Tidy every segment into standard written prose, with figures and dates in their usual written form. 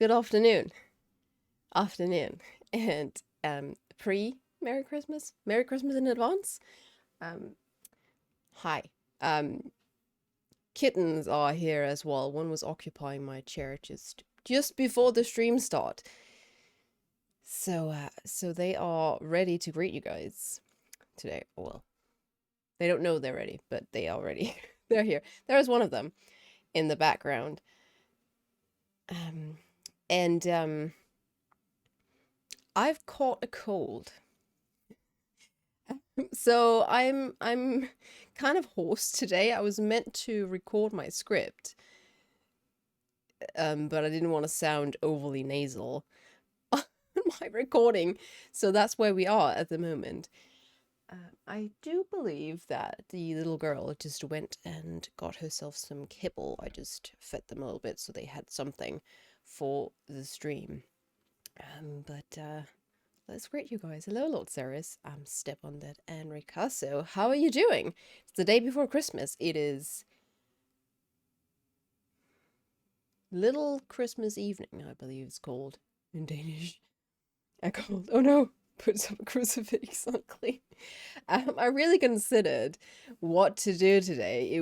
Good afternoon. Afternoon. And Merry Christmas. Merry Christmas in advance. Um Hi. Um Kittens are here as well. One was occupying my chair just before the stream start. So they are ready to greet you guys today. Well, they don't know they're ready, but they are ready. They're here. There's one of them in the background. Um and I've caught a cold. So I'm kind of hoarse today. I was meant to record my script, but I didn't want to sound overly nasal on my recording. So that's where we are at the moment. I do believe that the little girl just went and got herself some kibble. I just fed them a little bit so they had something for the stream. But let's greet you guys. Hello, Lord Ceres. I'm Stepan Dead and Ricasso. How are you doing? It's the day before Christmas. It is Little Christmas Evening, I believe it's called in Danish. I called. Oh no! Put some crucifix on clean. I really considered what to do today. It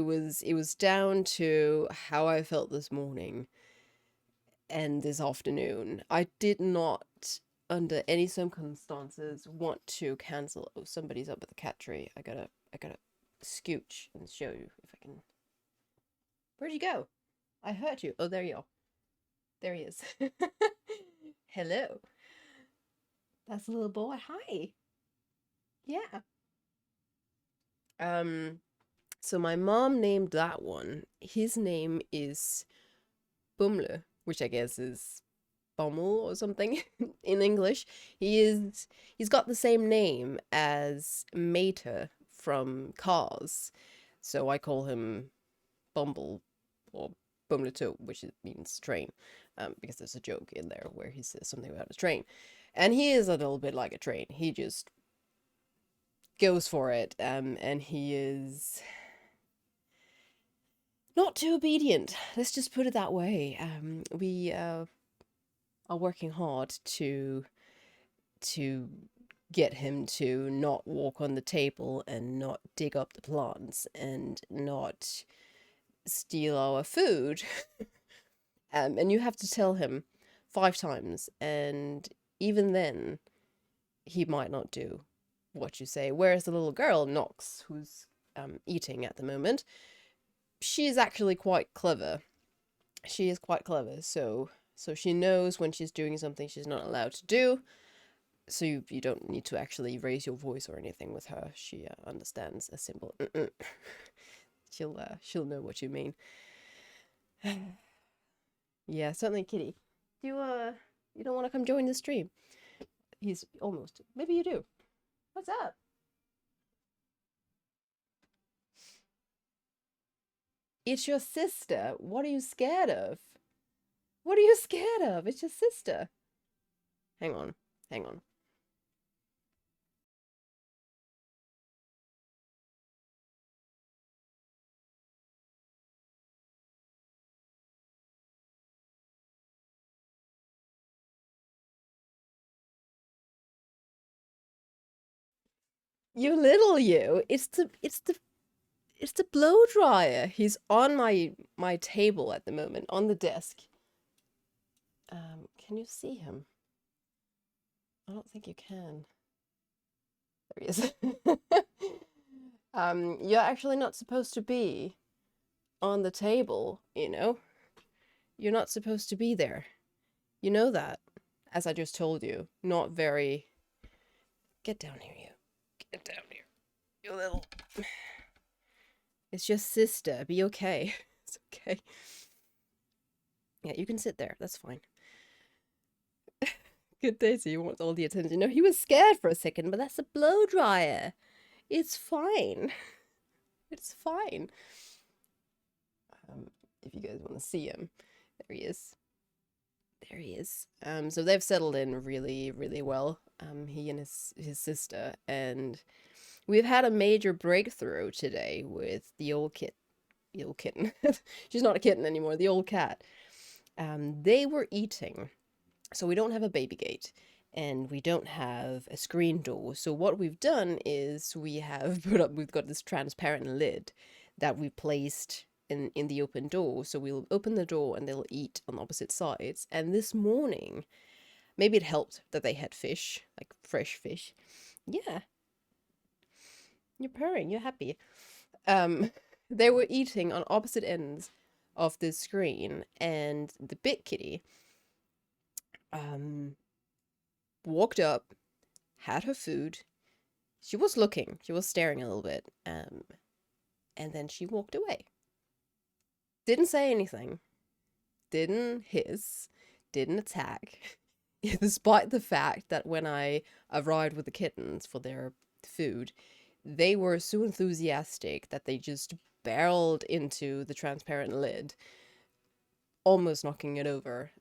was down to how I felt this morning and this afternoon. I did not, under any circumstances, want to cancel. Oh, somebody's up at the cat tree. I gotta scooch and show you if I can. Where'd you go? I heard you. Oh, there you are. There he is. Hello. That's a little boy. Hi. Yeah. Um. So my mom named that one. His name is Bumle, which I guess is Bummel or something in English. He's got the same name as Mater from Cars, so I call him Bumble or Bumleto, which means train, because there's a joke in there where he says something about a train, and he is a little bit like a train. He just goes for it, and he is not too obedient. Let's just put it that way. We are working hard to get him to not walk on the table and not dig up the plants and not steal our food. And you have to tell him 5 times, and even then, he might not do what you say. Whereas the little girl, Nox, who's eating at the moment, she is actually quite clever. She is quite clever, so she knows when she's doing something she's not allowed to do, so you don't need to actually raise your voice or anything with her. She understands a simple mm-mm. She'll know what you mean. Yeah, certainly, Kitty. You don't want to come join the stream? He's almost. Maybe you do. What's up? It's your sister. What are you scared of? What are you scared of? It's your sister. Hang on. Hang on. You little you. It's the blow dryer. He's on my table at the moment, on the desk. Can you see him? I don't think you can. There he is. You're actually not supposed to be on the table, you know? You're not supposed to be there. You know that, as I just told you. Not very. Get down here, you. Get down here. You little. It's your sister. Be okay. It's okay. Yeah, you can sit there. That's fine. Good day, so you want all the attention. No, he was scared for a second, but that's a blow dryer. It's fine. It's fine. If you guys want to see him, there he is. There he is. So they've settled in really, really well. He and his sister, and we've had a major breakthrough today with the old kitten. She's not a kitten anymore. The old cat. They were eating. So we don't have a baby gate and we don't have a screen door. So what we've done is we've got this transparent lid that we placed in the open door. So we'll open the door and they'll eat on opposite sides. And this morning, maybe it helped that they had fish, like fresh fish. Yeah, you're purring, you're happy. Um, they were eating on opposite ends of the screen, and the big kitty um walked up, had her food. She was looking, she was staring a little bit, and then she walked away. Didn't say anything, didn't hiss, didn't attack, despite the fact that when I arrived with the kittens for their food, they were so enthusiastic that they just barreled into the transparent lid, almost knocking it over.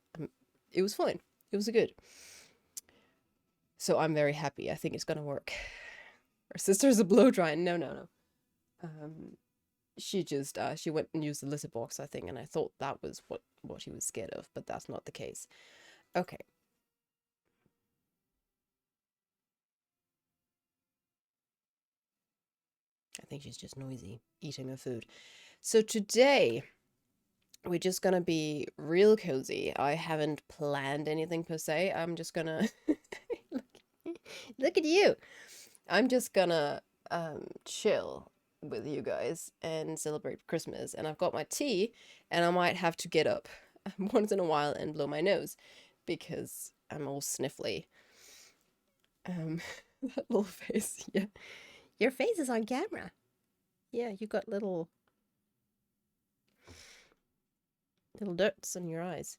It was fine. It was good. So I'm very happy. I think it's gonna work. Her sister's a blow drying. No, no, no. She just she went and used the litter box, I think, and I thought that was what she was scared of, but that's not the case. Okay. I think she's just noisy, eating her food. So today we're just gonna be real cozy. I haven't planned anything per se. I'm just gonna look at you. I'm just gonna chill with you guys and celebrate Christmas. And I've got my tea, and I might have to get up once in a while and blow my nose because I'm all sniffly. That little face, yeah. Your face is on camera. Yeah, you got little dirts in your eyes.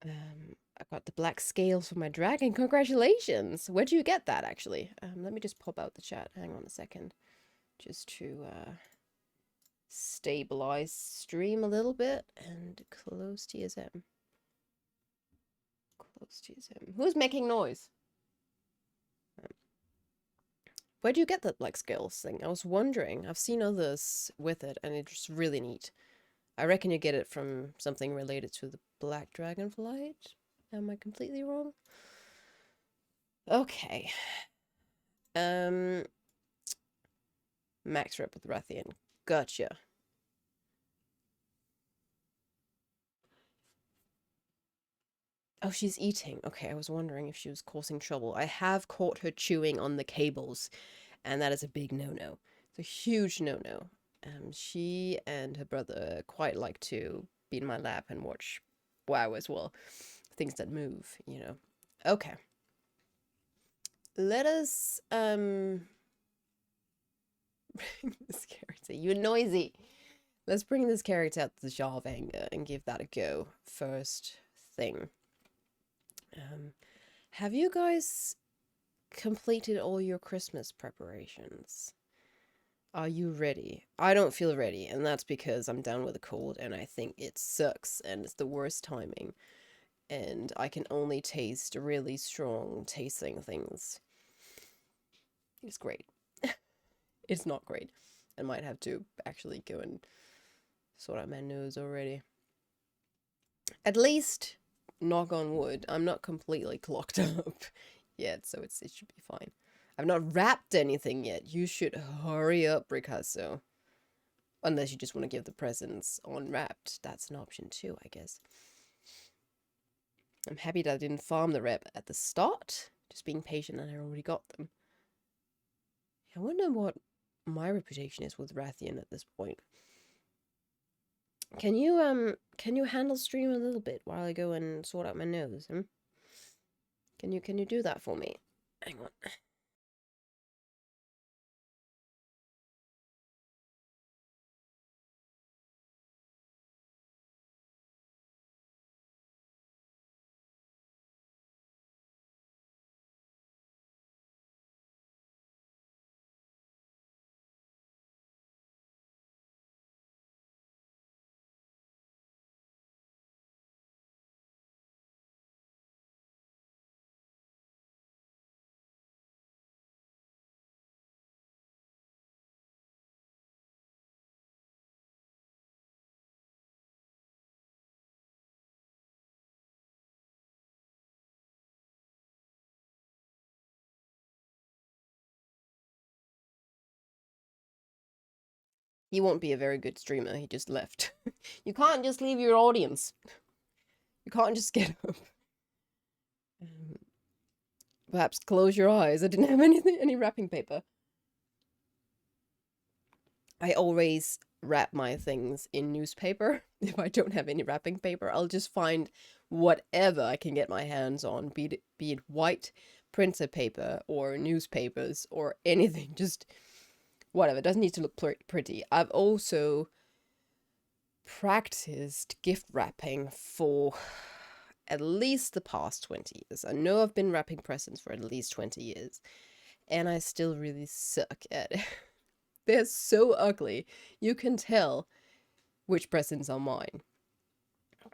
I got the black scales for my dragon. Congratulations! Where'd you get that, actually? Let me just pop out the chat. Hang on a second. Just to stabilize stream a little bit and close TSM. Close TSM. Who's making noise? Where do you get that black scales thing? I was wondering. I've seen others with it and it's just really neat. I reckon you get it from something related to the black dragonflight. Am I completely wrong? Okay. Max rep with Rathian. Gotcha. Oh, she's eating. Okay, I was wondering if she was causing trouble. I have caught her chewing on the cables, and that is a big no-no. It's a huge no-no. She and her brother quite like to be in my lap and watch WoW as well. Things that move, you know. Okay. Let us bring this character. You're noisy. Let's bring this character out to the Jar of Anger and give that a go. First thing. Have you guys completed all your Christmas preparations? Are you ready? I don't feel ready, and that's because I'm down with a cold and I think it sucks and it's the worst timing. And I can only taste really strong tasting things. It's great. It's not great. I might have to actually go and sort out my nose already. At least, knock on wood, I'm not completely clogged up yet, so it should be fine. I've not wrapped anything yet. You should hurry up, Ricasso. Unless you just want to give the presents unwrapped. That's an option too, I guess. I'm happy that I didn't farm the rep at the start. Just being patient and I already got them. I wonder what my reputation is with Rathian at this point. Can you handle stream a little bit while I go and sort out my nose? Can you do that for me? Hang on. He won't be a very good streamer. He just left. You can't just leave your audience. You can't just get up. Perhaps close your eyes. I didn't have any wrapping paper. I always wrap my things in newspaper. If I don't have any wrapping paper, I'll just find whatever I can get my hands on, be it white printer paper or newspapers or anything, just whatever. It doesn't need to look pretty. I've also practiced gift wrapping for at least the past 20 years. I know I've been wrapping presents for at least 20 years, and I still really suck at it. They're so ugly. You can tell which presents are mine,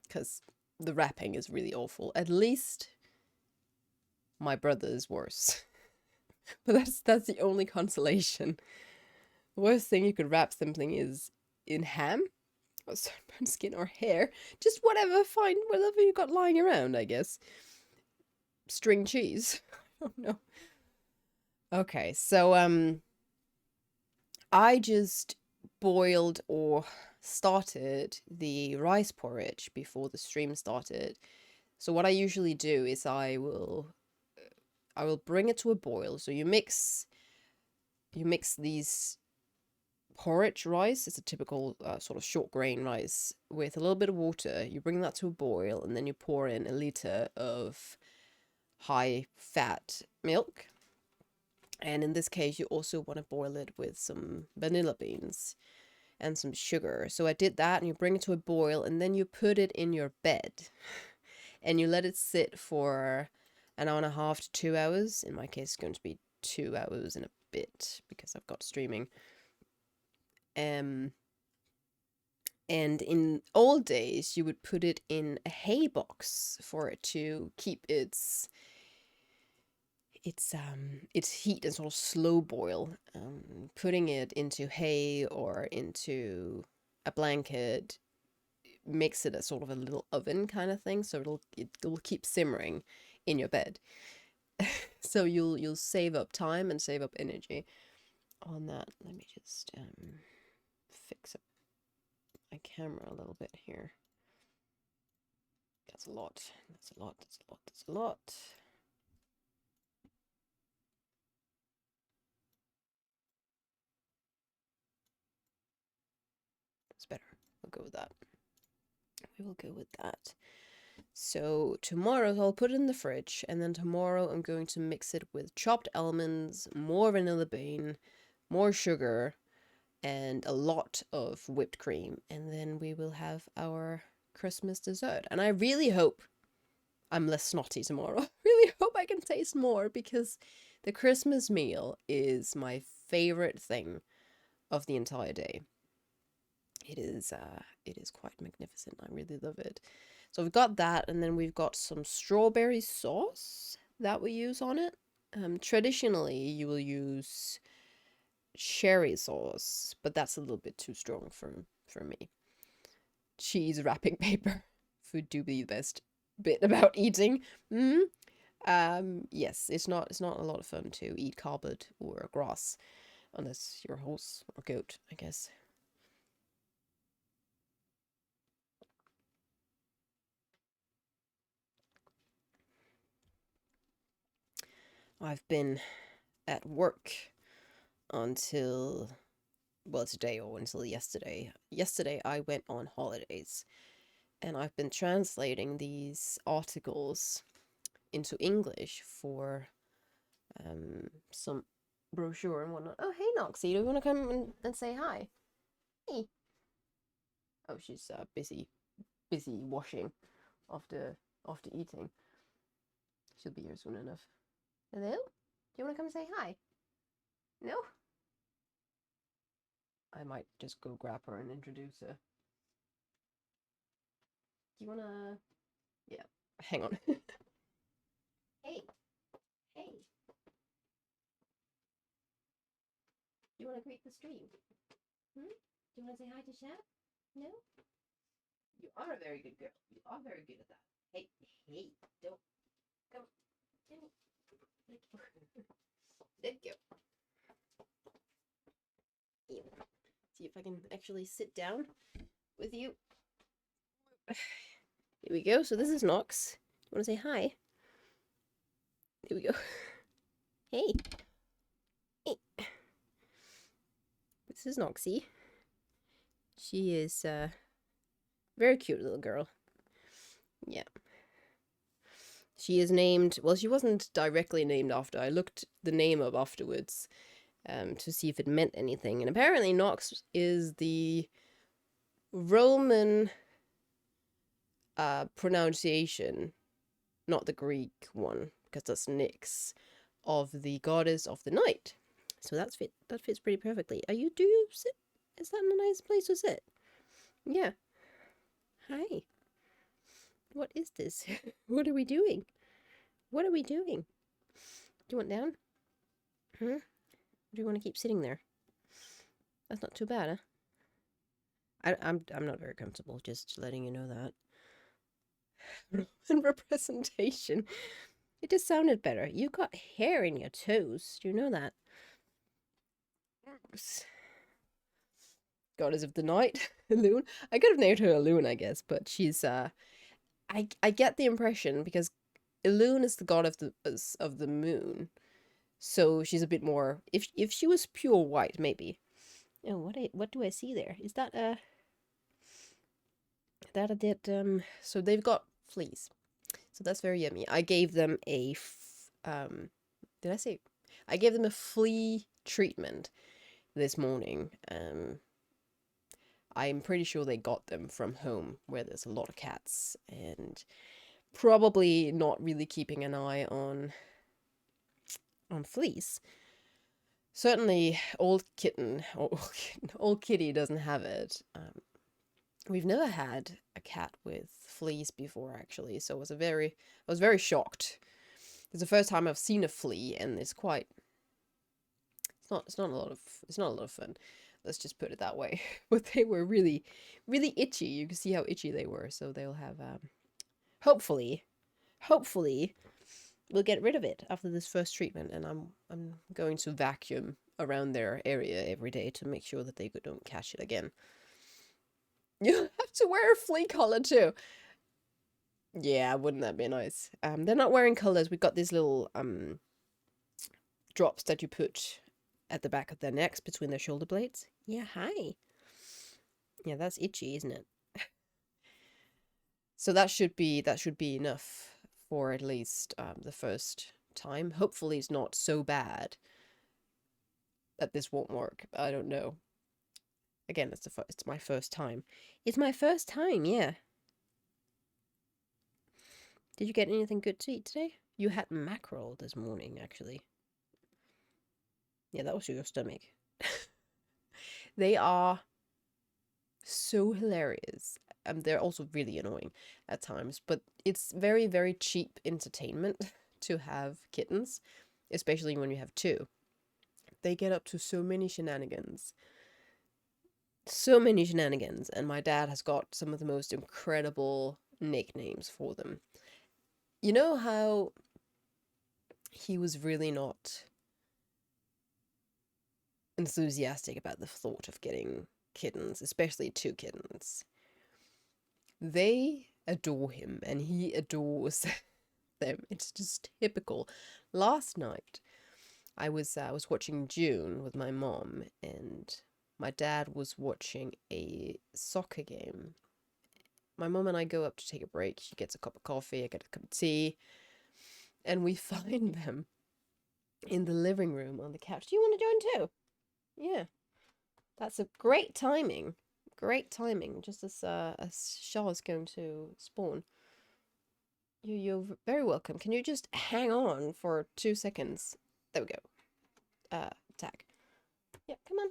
because the wrapping is really awful. At least my brother is worse. But that's the only consolation. The worst thing you could wrap something is in ham, or sunburned skin, or hair. Just whatever, fine, whatever you got lying around, I guess. String cheese. I don't know. Okay, so I just boiled or started the rice porridge before the stream started. So what I usually do is I will bring it to a boil. So you mix these porridge rice. It's a typical sort of short grain rice with a little bit of water. You bring that to a boil, and then you pour in a liter of high fat milk. And in this case, you also want to boil it with some vanilla beans and some sugar. So I did that, and you bring it to a boil, and then you put it in your bed. And you let it sit for an hour and a half to 2 hours. In my case, it's going to be 2 hours and a bit, because I've got streaming. And in old days, you would put it in a hay box for it to keep its heat and sort of slow boil. Putting it into hay or into a blanket makes it a sort of a little oven kind of thing, so it'll keep simmering in your bed. So you'll save up time and save up energy on that. Let me just fix up my camera a little bit here. That's a lot. That's a lot. That's a lot. That's a lot. It's better. We'll go with that. We will go with that. So tomorrow I'll put it in the fridge, and then tomorrow I'm going to mix it with chopped almonds, more vanilla bean, more sugar, and a lot of whipped cream, and then we will have our Christmas dessert. And I really hope I'm less snotty tomorrow. I really hope I can taste more, because the Christmas meal is my favorite thing of the entire day. It is quite magnificent. I really love it. So we've got that, and then we've got some strawberry sauce that we use on it. Traditionally, you will use cherry sauce, but that's a little bit too strong for me. Cheese wrapping paper. Food do be the best bit about eating. Yes, it's not a lot of fun to eat carpet or grass, unless you're a horse or goat, I guess. I've been at work until, well, today or until yesterday. Yesterday I went on holidays, and I've been translating these articles into English for some brochure and whatnot. Oh, hey Noxie, do you want to come and say hi? Hey. Oh, she's busy washing after eating. She'll be here soon enough. Hello? Do you want to come say hi? No? I might just go grab her and introduce her. Do you wanna... Yeah, hang on. Hey! Hey! Do you wanna greet the stream? Do you wanna say hi to Chef? No? You are a very good girl. You are very good at that. Hey, don't. Come. Let go. see if I can actually sit down with you. Here we go. So this is Nox. You want to say hi? Here we go. Hey. Hey. This is Noxie. She is very cute little girl. Yeah. She is named, well, she wasn't directly named after. I looked the name up afterwards to see if it meant anything. And apparently Nox is the Roman pronunciation, not the Greek one, because that's Nyx, of the goddess of the night. So that fits pretty perfectly. Do you sit? Is that a nice place to sit? Yeah. Hi. What is this? What are we doing? What are we doing? Do you want down? Or do you want to keep sitting there? That's not too bad, huh? I'm not very comfortable, just letting you know that. Roman representation. It just sounded better. You've got hair in your toes. Do you know that? Oops. Goddess of the night, Elune. I could have named her Elune, I guess, but she's I get the impression because Elune is the god of the moon, so she's a bit more. If she was pure white, maybe. Oh, what do I see there? Is that a So they've got fleas, so that's very yummy. I gave them a did I say? I gave them a flea treatment this morning. I'm pretty sure they got them from home where there's a lot of cats and probably not really keeping an eye on fleas. Certainly old kitty doesn't have it. We've never had a cat with fleas before, actually, so I was very shocked. It's the first time I've seen a flea, and it's not a lot of fun. Let's just put it that way. But they were really, really itchy. You can see how itchy they were. So they'll have, hopefully, we'll get rid of it after this first treatment. And I'm going to vacuum around their area every day to make sure that they don't catch it again. You have to wear a flea collar too. Yeah, wouldn't that be nice? They're not wearing collars. We've got these little drops that you put at the back of their necks between their shoulder blades. Yeah, hi. Yeah, that's itchy, isn't it? So that should be enough for at least the first time. Hopefully it's not so bad that this won't work. I don't know. Again, it's my first time. It's my first time, yeah. Did you get anything good to eat today? You had mackerel this morning, actually. Yeah, that was your stomach. They are so hilarious. They're also really annoying at times, but it's very, very cheap entertainment to have kittens, especially when you have two. They get up to so many shenanigans. So many shenanigans, and my dad has got some of the most incredible nicknames for them. You know how he was really not enthusiastic about the thought of getting kittens, especially two kittens. They adore him and he adores them. It's just typical. Last night I was watching June with my mom, and my dad was watching a soccer game. My mom and I go up to take a break. She gets a cup of coffee, I get a cup of tea, and we find them in the living room on the couch. Do you want to join too? Yeah. That's a great timing. Great timing, just as Shaw is going to spawn. You're very welcome. Can you just hang on for 2 seconds? There we go. Attack. Yeah, come on.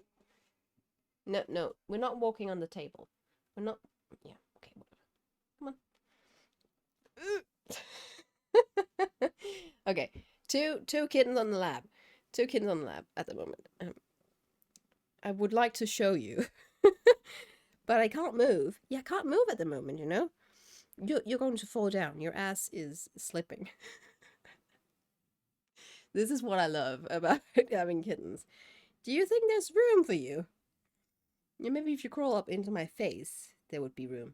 No, we're not walking on the table. We're not. Yeah, okay, whatever. Come on. Okay, two kittens on the lab. Two kittens on the lab at the moment. I would like to show you, but I can't move. Yeah, I can't move at the moment, you know? You're going to fall down. Your ass is slipping. This is what I love about having kittens. Do you think there's room for you? Yeah, maybe if you crawl up into my face, there would be room.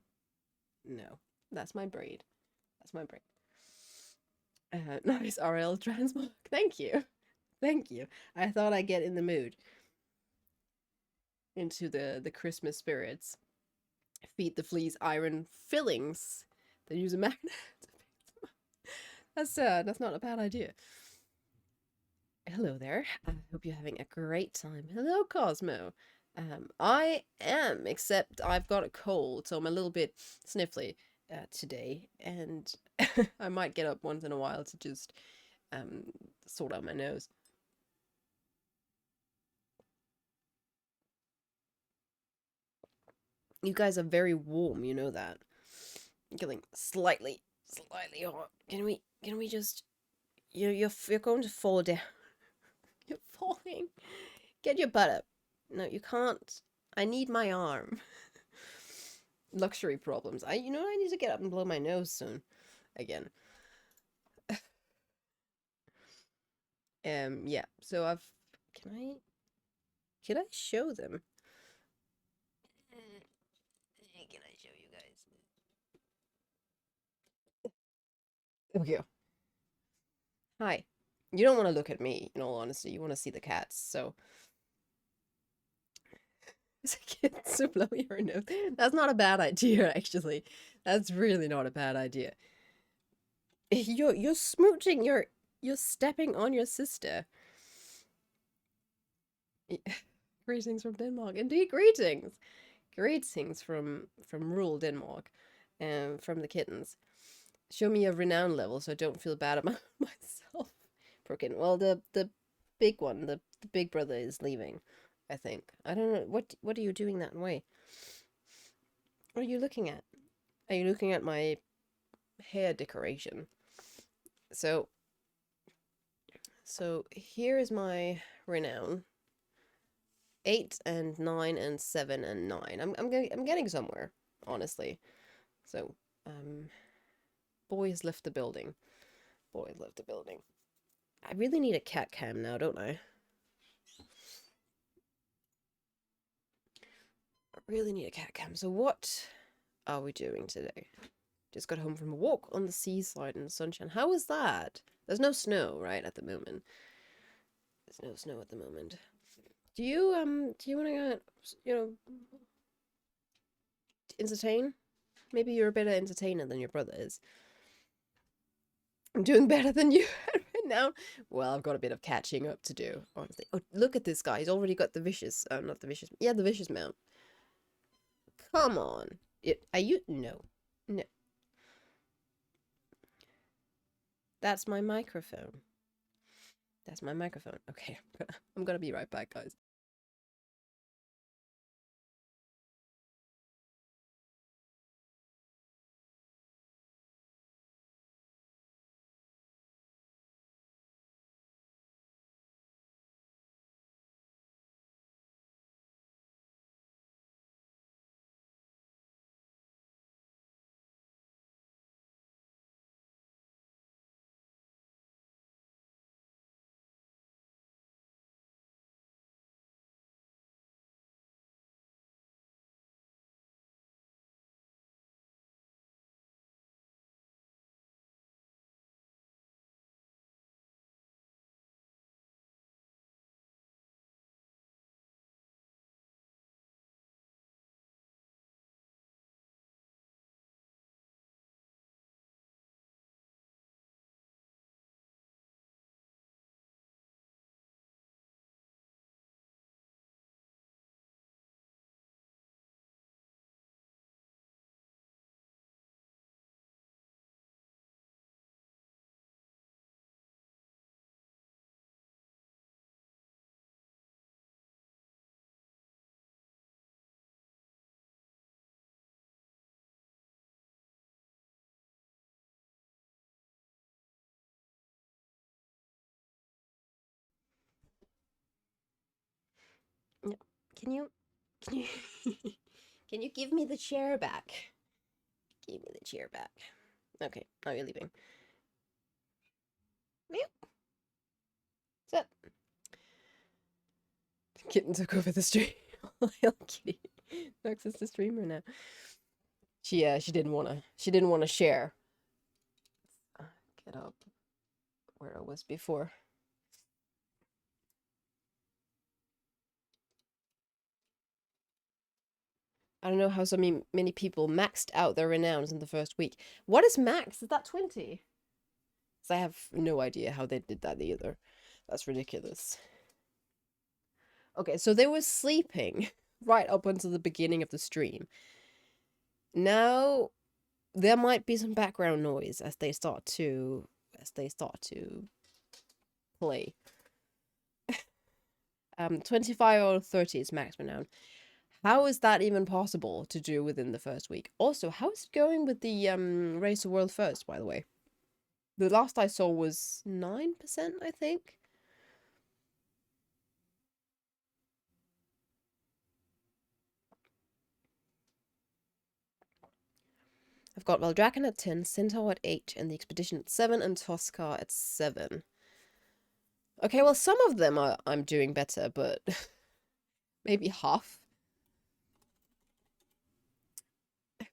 No, that's my braid. That's my braid. Nice RL transmog. Thank you. Thank you. I thought I'd get in the mood. Into the Christmas spirits. Feed the fleas iron fillings. Then use a magnet. That's not a bad idea. Hello there. I hope you're having a great time. Hello, Cosmo. I am, except I've got a cold, so I'm a little bit sniffly today, and I might get up once in a while to just sort out my nose. You guys are very warm, you know that. I'm getting slightly hot. Can we just you're going to fall down. You're falling. Get your butt up. No, you can't. I need my arm. Luxury problems. I need to get up and blow my nose soon. Again. Yeah. So can I show them? Can I show you guys? There we go. Hi. You don't want to look at me, in all honesty. You want to see the cats, so. Kids to blow your nose. That's not a bad idea, actually. That's really not a bad idea. You're smooching. You're stepping on your sister. Greetings from Denmark. Indeed, greetings. Greetings from rural Denmark, from the kittens. Show me a renown level so I don't feel bad about myself. Broken. Well, the big one, the big brother is leaving, I think. I don't know. What are you doing that way? What are you looking at? Are you looking at my hair decoration? So here is my renown. 8 and 9 and 7 and 9. I'm getting somewhere, honestly. So, boy has left the building. Boy has left the building. I really need a cat cam now, don't I? I really need a cat cam. So what are we doing today? Just got home from a walk on the seaside in the sunshine. How was that? There's no snow, right, at the moment. There's no snow at the moment. Do you want to, entertain? Maybe you're a better entertainer than your brother is. I'm doing better than you right now. Well, I've got a bit of catching up to do, honestly. Oh, look at this guy. He's already got the vicious, not the vicious, yeah, the vicious mount. Come on. Are you? No. No. That's my microphone. That's my microphone. Okay, I'm gonna be right back, guys. No. Can you, can you, can you give me the chair back? Give me the chair back. Okay, now you're leaving. Meow. What's up? The kitten took over the street. Little kitty. Nox is the streamer now. She didn't wanna share. Get up where I was before. I don't know how so many people maxed out their renowns in the first week. What is max? Is that 20? Because I have no idea how they did that either. That's ridiculous. Okay, so they were sleeping right up until the beginning of the stream. Now there might be some background noise as they start to play. 25 out of 30 is max renown. How is that even possible to do within the first week? Also, how is it going with the Race the World First, by the way? The last I saw was 9%, I think. I've got Valdraken at 10, Centaur at 8, and the Expedition at 7, and Toscar at 7. Okay, well, some of them I'm doing better, but maybe half.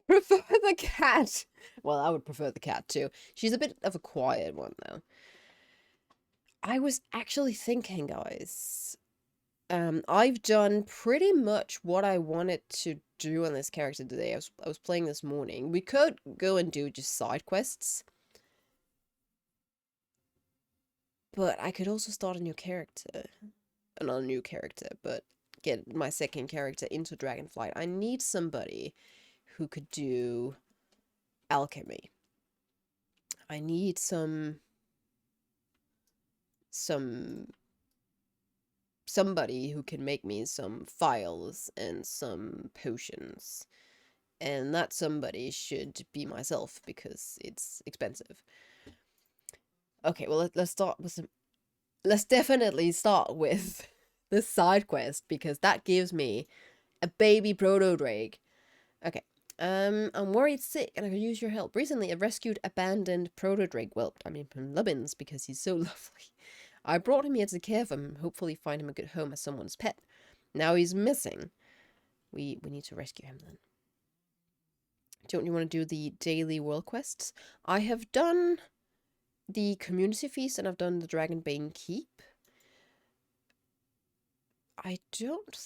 Prefer the cat. Well, I would prefer the cat too. She's a bit of a quiet one, though. I was actually thinking, guys. I've done pretty much what I wanted to do on this character today. I was playing this morning. We could go and do just side quests. But I could also start a new character. Not a new character, but get my second character into Dragonflight. I need somebody who could do alchemy. I need somebody who can make me some files and some potions. And that somebody should be myself because it's expensive. Okay, well let's start with some. Let's definitely start with the side quest because that gives me a baby proto drake. Okay. I'm worried sick and I could use your help. Recently, I rescued abandoned proto drake. Well, I mean from Lubbins because he's so lovely. I brought him here to care for him, hopefully find him a good home as someone's pet. Now he's missing. We need to rescue him then. Don't you want to do the daily world quests? I have done the community feast and I've done the Dragonbane Keep. I don't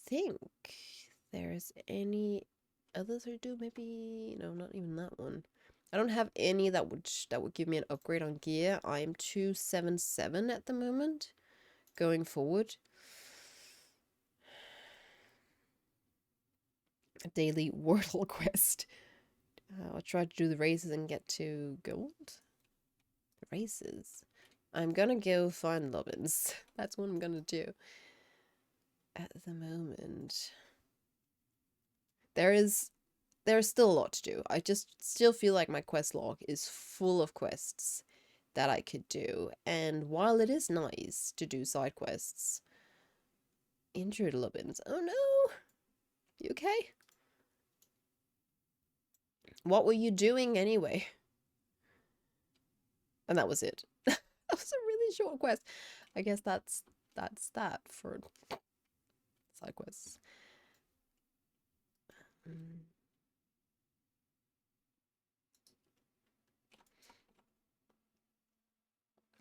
think there's any others I do. Maybe no, not even that one. I don't have any that would give me an upgrade on gear. I am 277 at the moment. Going forward. A daily Wordle quest. I'll try to do the races and get to gold. The races. I'm gonna go find Lobbins. That's what I'm gonna do. At the moment. There's still a lot to do. I just still feel like my quest log is full of quests that I could do. And while it is nice to do side quests, injured Lubbins. Oh no! You okay? What were you doing anyway? And that was it. That was a really short quest. I guess that's that for side quests.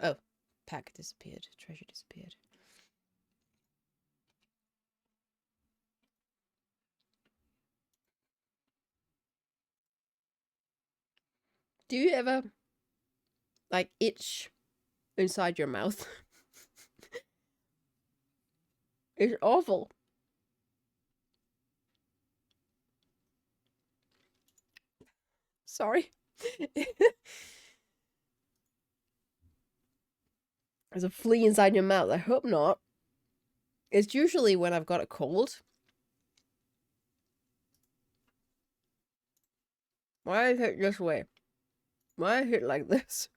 Oh, pack disappeared. Treasure disappeared. Do you ever like itch inside your mouth? It's awful. Sorry. There's a flea inside your mouth. I hope not. It's usually when I've got a cold. Why is it this way? Why is it like this?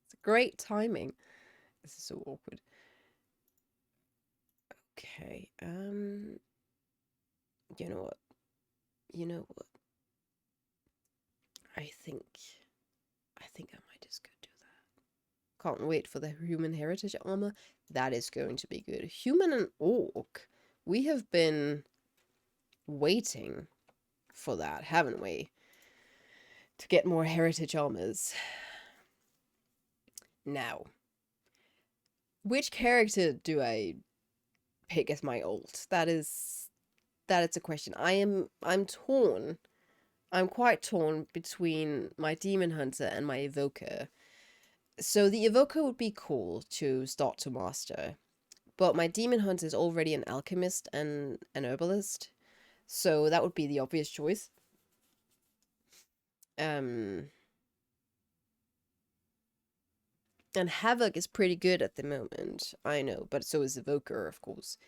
It's great timing. This is so awkward. Okay, you know what? You know what? I think I might just go do that. Can't wait for the human heritage armor. That is going to be good. Human and orc. We have been waiting for that, haven't we? To get more heritage armors. Now, which character do I pick as my ult? That is a question. I'm torn. I'm quite torn between my Demon Hunter and my Evoker. So the Evoker would be cool to start to master, but my Demon Hunter is already an alchemist and an herbalist, so that would be the obvious choice. And Havoc is pretty good at the moment, I know, but so is Evoker, of course.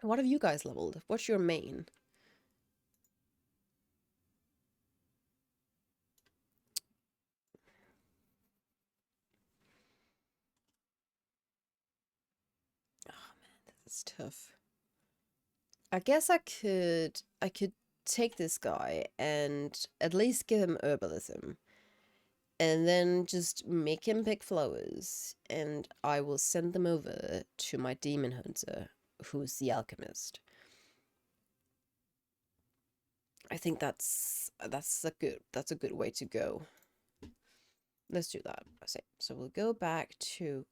What have you guys leveled? What's your main? Oh man, this is tough. I guess I could take this guy and at least give him herbalism. And then just make him pick flowers, and I will send them over to my demon hunter, who's the alchemist. I think that's a good way to go. Let's do that. So we'll go back to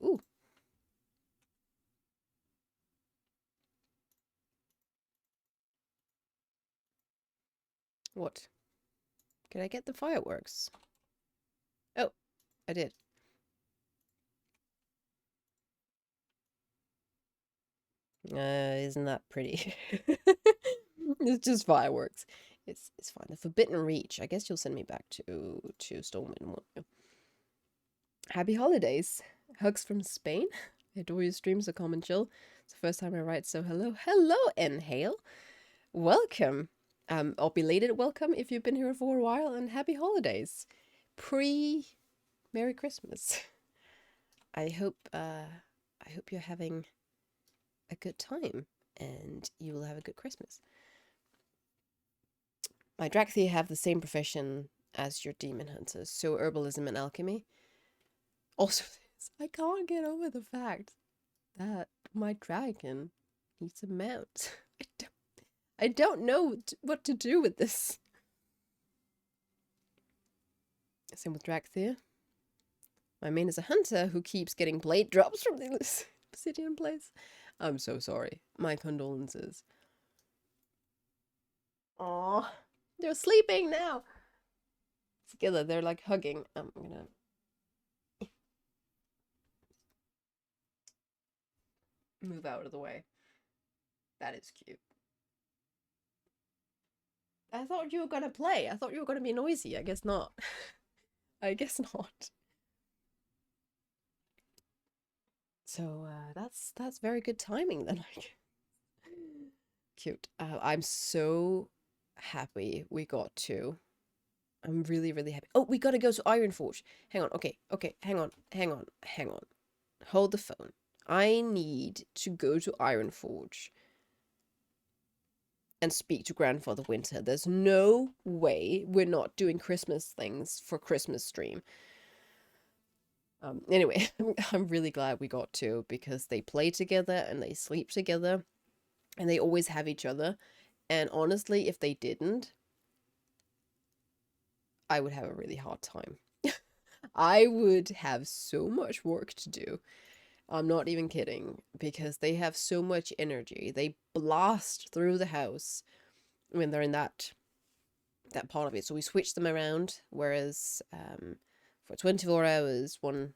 what? Can I get the fireworks? Oh, I did. Isn't that pretty? It's just fireworks. It's fine. The Forbidden Reach. I guess you'll send me back to Stormwind, won't you? Happy holidays. Hugs from Spain. I adore your streams, so calm and chill. It's the first time I write, so hello. Hello, Enhale. Welcome. Or belated welcome if you've been here for a while, and happy holidays. Merry Christmas. I hope you're having a good time and you will have a good Christmas. My Dracthea have the same profession as your demon hunters, so herbalism and alchemy. Also, I can't get over the fact that my dragon needs a mount. I don't know what to do with this. Same with Dracthea. My main is a hunter who keeps getting blade drops from the obsidian place. I'm so sorry. My condolences. Aww. They're sleeping now. Together, they're like hugging. I'm gonna... move out of the way. That is cute. I thought you were gonna play. I thought you were gonna be noisy. I guess not. I guess not. So that's very good timing then. Cute. I'm so happy we got to. I'm really, really happy. Oh, we gotta go to Ironforge. Hang on. Okay. Hang on. Hold the phone. I need to go to Ironforge and speak to Grandfather Winter. There's no way we're not doing Christmas things for Christmas stream. Anyway, I'm really glad we got to, because they play together and they sleep together and they always have each other. And honestly, if they didn't, I would have a really hard time. I would have so much work to do. I'm not even kidding, because they have so much energy. They blast through the house when they're in that part of it. So we switch them around, whereas for 24 hours, one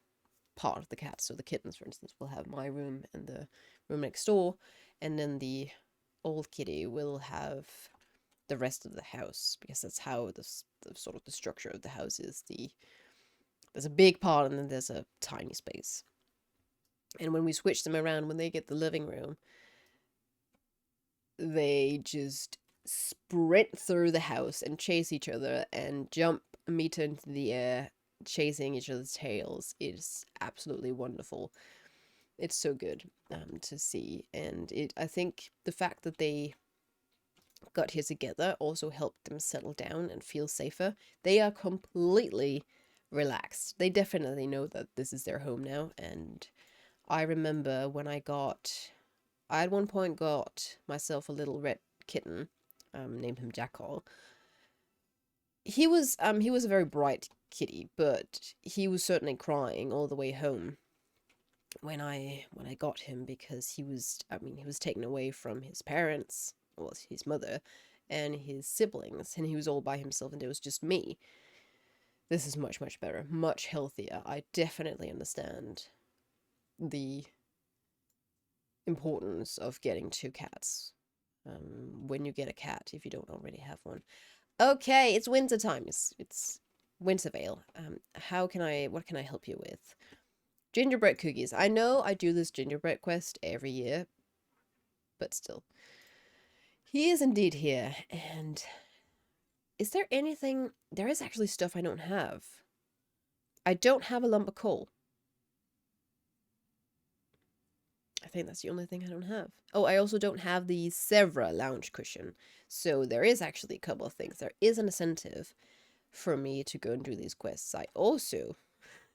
part of the cats, so the kittens, for instance, will have my room and the room next door, and then the old kitty will have the rest of the house, because that's how the sort of the structure of the house is. There's a big part and then there's a tiny space. And when we switch them around, when they get the living room, they just sprint through the house and chase each other and jump a meter into the air, chasing each other's tails. It's absolutely wonderful. It's so good to see. And I think the fact that they got here together also helped them settle down and feel safer. They are completely relaxed. They definitely know that this is their home now. And I remember when I at one point got myself a little red kitten, named him Jackal. He was a very bright kitty, but he was certainly crying all the way home when I got him, because he was taken away from his parents, well, his mother and his siblings, and he was all by himself, and it was just me. This is much, much better, much healthier. I definitely understand the importance of getting two cats, when you get a cat, if you don't already have one. Okay, it's winter time. It's Wintervale. What can I help you with? Gingerbread cookies. I know I do this gingerbread quest every year, but still. He is indeed here, and is there anything... There is actually stuff I don't have. I don't have a lump of coal. I think that's the only thing I don't have. Oh, I also don't have the Sevra lounge cushion. So there is actually a couple of things. There is an incentive for me to go and do these quests. I also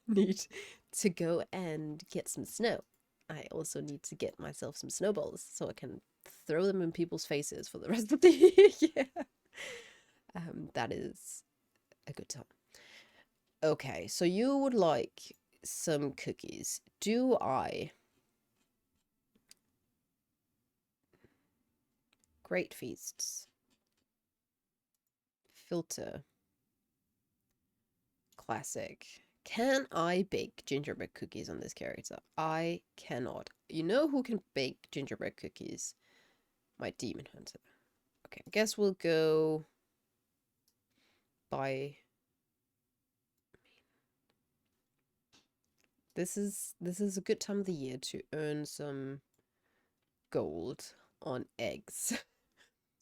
need to go and get some snow. I also need to get myself some snowballs so I can throw them in people's faces for the rest of the year. That is a good time. Okay, so you would like some cookies. Do I? Great feasts. Filter. Classic. Can I bake gingerbread cookies on this character? I cannot. You know who can bake gingerbread cookies? My demon hunter. Okay, I guess we'll go by... This is a good time of the year to earn some gold on eggs.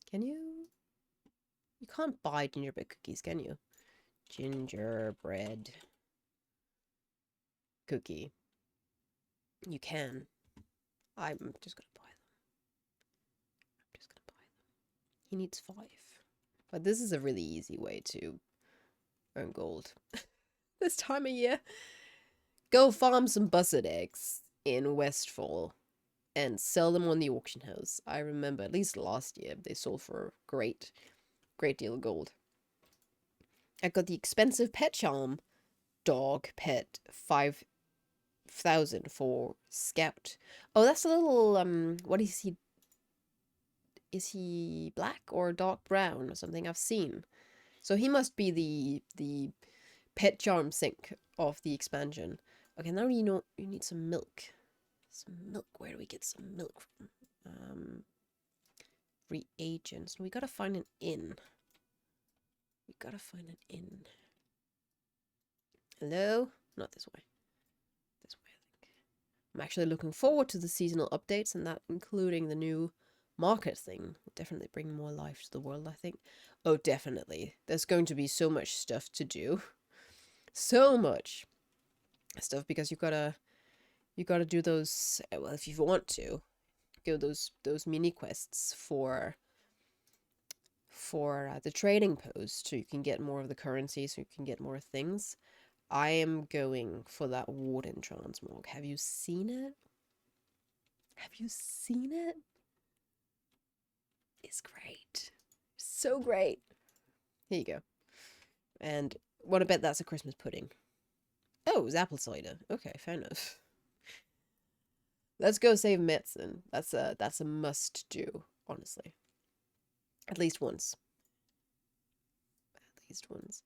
Can you? You can't buy gingerbread cookies, can you? Gingerbread cookie. You can. I'm just gonna buy them. I'm just gonna buy them. He needs 5. But this is a really easy way to earn gold. This time of year. Go farm some busset eggs in Westfall and sell them on the auction house. I remember at least last year they sold for a great deal of gold. I got the expensive pet charm dog pet 5,000 for Scout. Oh, that's a little what is he? Is he black or dark brown or something? I've seen. So he must be the pet charm sync of the expansion. Okay, now you know you need some milk. Some milk. Where do we get some milk from? Reagents. We gotta find an inn. We gotta find an inn. Hello? Not this way. This way, I think. I'm actually looking forward to the seasonal updates, and that including the new market thing will definitely bring more life to the world, I think. Oh, definitely. There's going to be so much stuff to do. So much stuff, because you gotta do those, well, if you want to go those mini quests for the trading post, so you can get more of the currency, so you can get more things. I am going for that Warden transmog. Have you seen it? Have you seen it? It's great. So great. Here you go. And what I bet that's a Christmas pudding. Oh, it was apple cider. Okay, fair enough. Let's go save Metzen. That's a must do, honestly. At least once. At least once.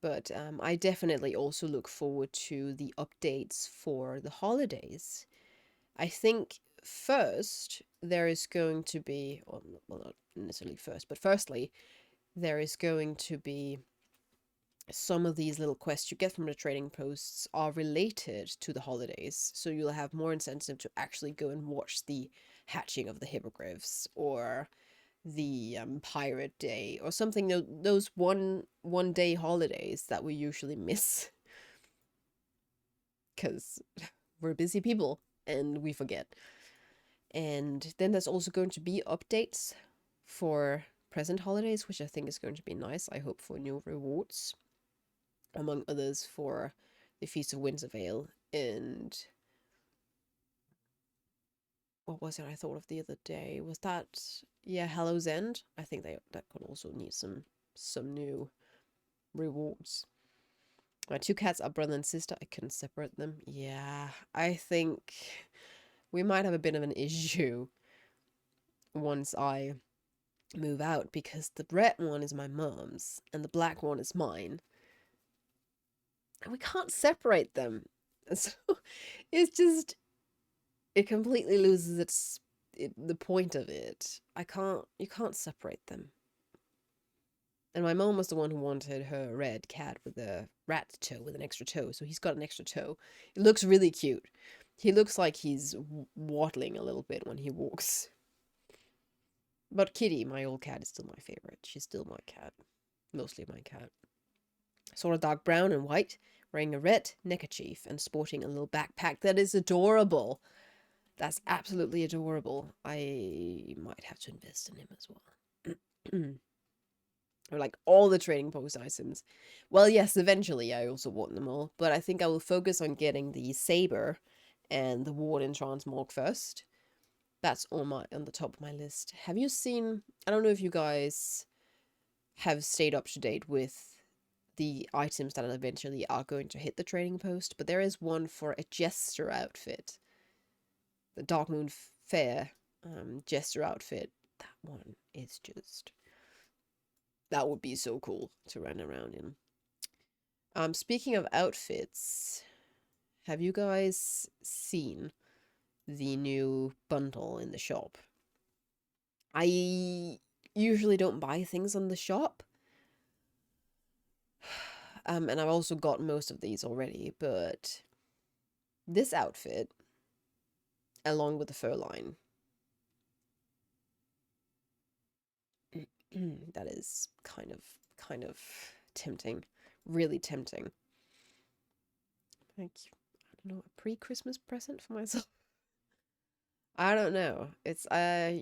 But I definitely also look forward to the updates for the holidays. I think first there is going to be, well, not necessarily first, but firstly, there is going to be some of these little quests you get from the trading posts are related to the holidays. So you'll have more incentive to actually go and watch the hatching of the hippogriffs, or the pirate day, or something. Those one day holidays that we usually miss because we're busy people and we forget. And then there's also going to be updates for present holidays, which I think is going to be nice. I hope for new rewards. among others, for the Feast of Wintervale. And what was it I thought of the other day? Was that, yeah, Hallow's End? I think that could also need some new rewards. My two cats are brother and sister. I couldn't separate them. Yeah, I think we might have a bit of an issue once I move out, because the red one is my mom's and the black one is mine. And we can't separate them. So it's just, it completely loses the point of it. You can't separate them. And my mom was the one who wanted her red cat with a rat toe, with an extra toe. So he's got an extra toe. It looks really cute. He looks like he's waddling a little bit when he walks. But Kitty, my old cat, is still my favorite. She's still my cat. Mostly my cat. Sort of dark brown and white, wearing a red neckerchief and sporting a little backpack that is adorable. That's absolutely adorable. I might have to invest in him as well. Or like all the trading post items. Well, yes, eventually I also want them all, but I think I will focus on getting the saber and the ward in Transmog first. That's on the top of my list. Have you seen? I don't know if you guys have stayed up to date with the items that eventually are going to hit the trading post, but there is one for a jester outfit, the Darkmoon Fair jester outfit. That one is just, that would be so cool to run around in. Speaking of outfits, have you guys seen the new bundle in the shop? I usually don't buy things on the shop. And I've also got most of these already, but this outfit, along with the fur line, that is kind of tempting. Really tempting. Like, I don't know, a pre-Christmas present for myself. I don't know. It's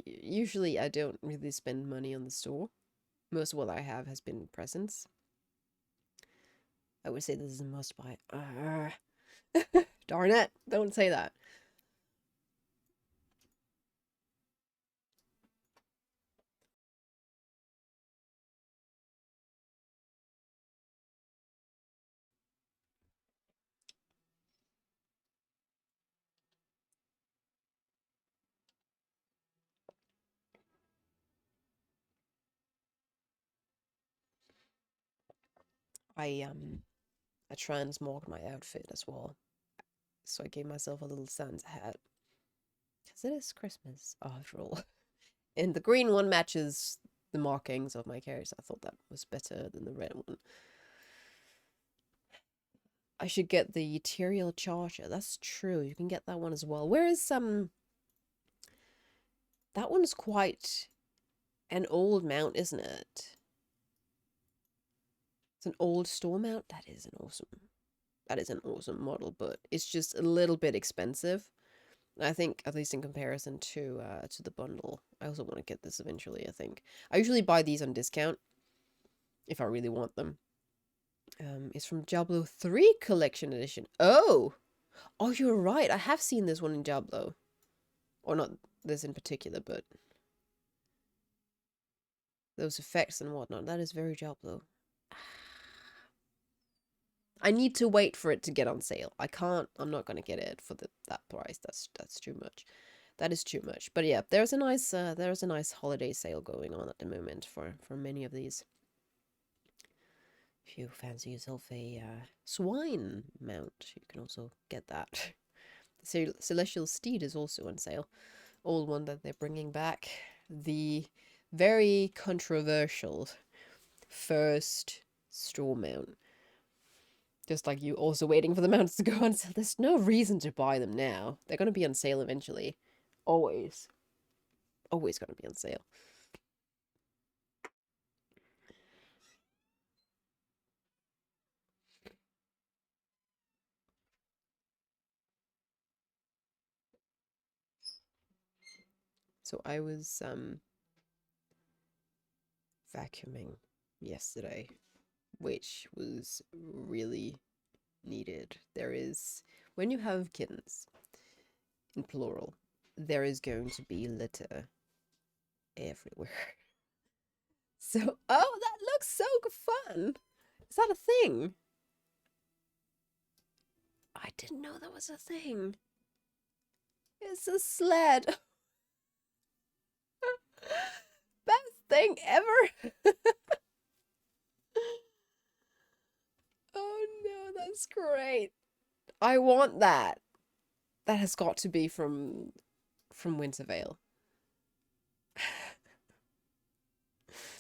usually I don't really spend money on the store. Most of what I have has been presents. I would say this is a must buy. Darn it! Don't say that. I transmogged my outfit as well, so I gave myself a little Santa hat because it is Christmas after all. And the green one matches the markings of my character. I thought that was better than the red one. I should get the Ethereal Charger. That's true. You can get that one as well. Where is that one's quite an old mount, isn't it? It's an old store mount. That is an awesome model, but it's just a little bit expensive. I think, at least in comparison to the bundle. I also want to get this eventually, I think. I usually buy these on discount if I really want them. It's from Diablo 3 Collection Edition. Oh! Oh, you're right. I have seen this one in Diablo. Or not this in particular, but those effects and whatnot. That is very Diablo. I need to wait for it to get on sale. I'm not gonna get it for that price. That's too much. That is too much. But yeah, there's a nice holiday sale going on at the moment for many of these. If you fancy yourself a swine mount, you can also get that. The Celestial Steed is also on sale. Old one that they're bringing back. The very controversial first store mount. Just like you, also waiting for the mounts to go on sale. There's no reason to buy them now. They're going to be on sale eventually. Always. Always going to be on sale. So I was vacuuming yesterday which was really needed. There is, when you have kittens, in plural, there is going to be litter everywhere. So, oh, that looks so fun. Is that a thing? I didn't know that was a thing. It's a sled. Best thing ever. Oh no, that's great. I want that. That has got to be from Wintervale.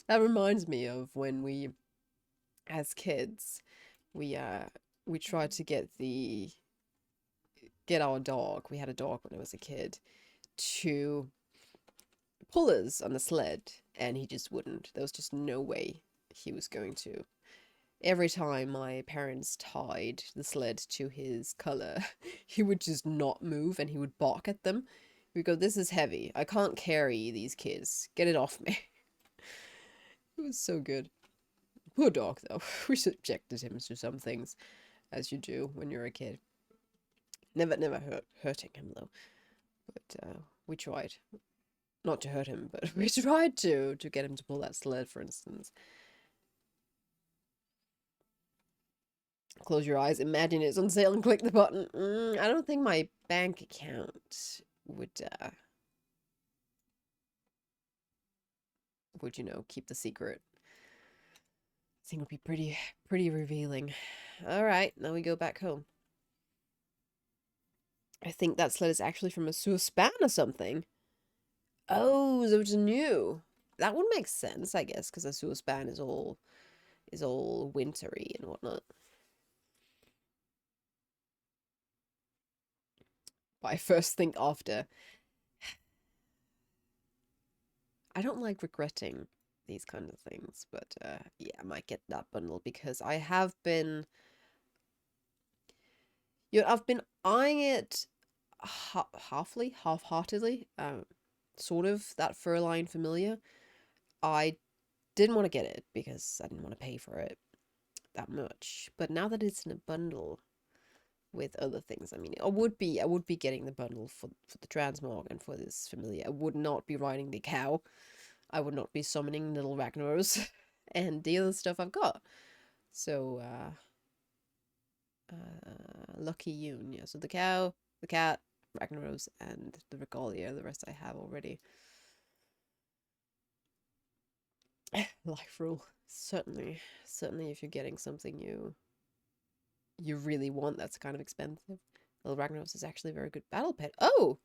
That reminds me of when we, as kids, we tried to get our dog. We had a dog when I was a kid to pull us on the sled, and he just wouldn't. There was just no way he was going to. Every time my parents tied the sled to his collar, he would just not move and he would bark at them. We'd go, "This is heavy. I can't carry these kids. Get it off me." It was so good. Poor dog, though. We subjected him to some things, as you do when you're a kid. Never hurting him, though. But we tried. Not to hurt him, but we tried to get him to pull that sled, for instance. Close your eyes, imagine it's on sale and click the button. I don't think my bank account would, you know, keep the secret. I think it would be pretty revealing. Alright, now we go back home. I think that sled is actually from a sewer span or something. Oh, so it's new. That would make sense, I guess, because a sewer span is all wintry and whatnot. But I first think after. I don't like regretting these kind of things, but yeah, I might get that bundle because I have been, you know, I've been eyeing it half-heartedly, sort of, that fur-lined familiar. I didn't want to get it because I didn't want to pay for it that much, but now that it's in a bundle with other things, I mean, I would be getting the bundle for the transmog and for this familiar. I would not be riding the cow. I would not be summoning little Ragnaros and the other stuff I've got. So, lucky Yoon, yeah. So the cow, the cat, Ragnaros, and the Regalia. The rest I have already. Life rule. Certainly if you're getting something you really want that's kind of expensive. Little Ragnaros is actually a very good battle pet. Oh!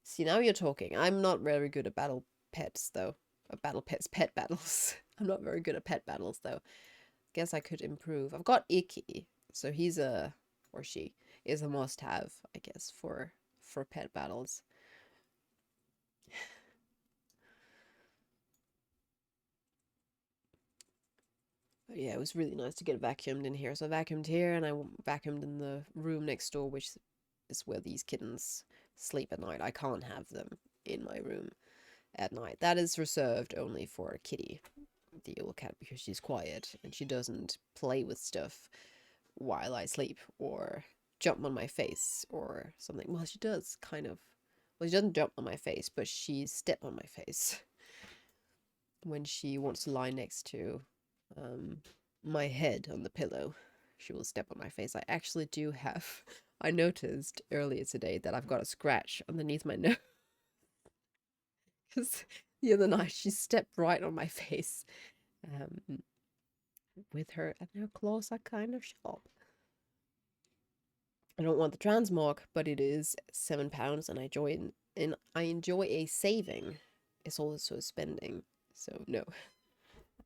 See, now you're talking. I'm not very good at battle pets, though. Battle pets, pet battles. I'm not very good at pet battles, though. Guess I could improve. I've got Icky, so he's a, or she, is a must-have, I guess, for pet battles. But yeah, it was really nice to get vacuumed in here. So I vacuumed here, and I vacuumed in the room next door, which is where these kittens sleep at night. I can't have them in my room at night. That is reserved only for Kitty, the little cat, because she's quiet and she doesn't play with stuff while I sleep or jump on my face or something. Well, she does, kind of. Well, she doesn't jump on my face, but she steps on my face when she wants to lie next to my head on the pillow. She will step on my face. I actually do have, I noticed earlier today that I've got a scratch underneath my nose. Because the other night she stepped right on my face with her, and her claws are kind of sharp. I don't want the transmog, but it is £7, and I enjoy a saving. It's also spending, so no.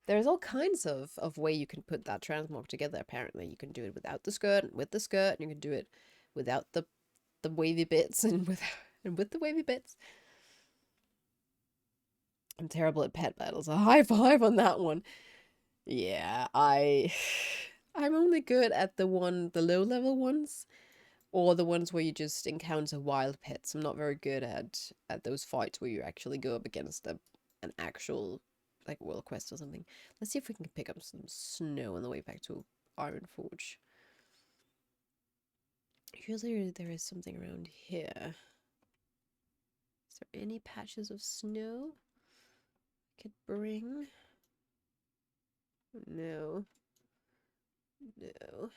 There's all kinds of way you can put that transmog together. Apparently, you can do it without the skirt, with the skirt, and you can do it without the wavy bits and with the wavy bits. I'm terrible at pet battles. A high five on that one. Yeah, I'm only good at the low level ones, or the ones where you just encounter wild pets. I'm not very good at those fights where you actually go up against an actual like world quest or something. Let's see if we can pick up some snow on the way back to Ironforge. Usually there is something around here. Is there any patches of snow I could bring? No. No.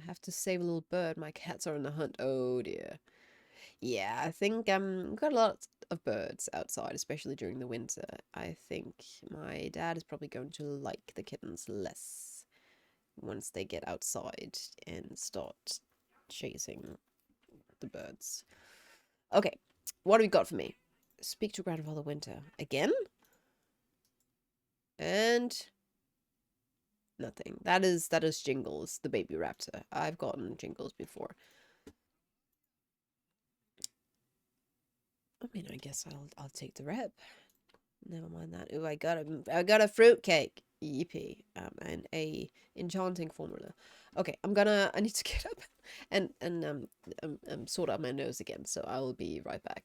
Have to save a little bird. My cats are on the hunt. Oh dear. Yeah, I think we've got a lot of birds outside, especially during the winter. I think my dad is probably going to like the kittens less once they get outside and start chasing the birds. Okay, what have you got for me? Speak to Grandfather Winter. Again? And nothing. That is Jingles, the baby raptor. I've gotten Jingles before. I mean, I guess I'll take the rep. Never mind that. Ooh, I got a fruitcake. Yippee. And a enchanting formula. Okay, I need to get up and sort out my nose again. So I will be right back.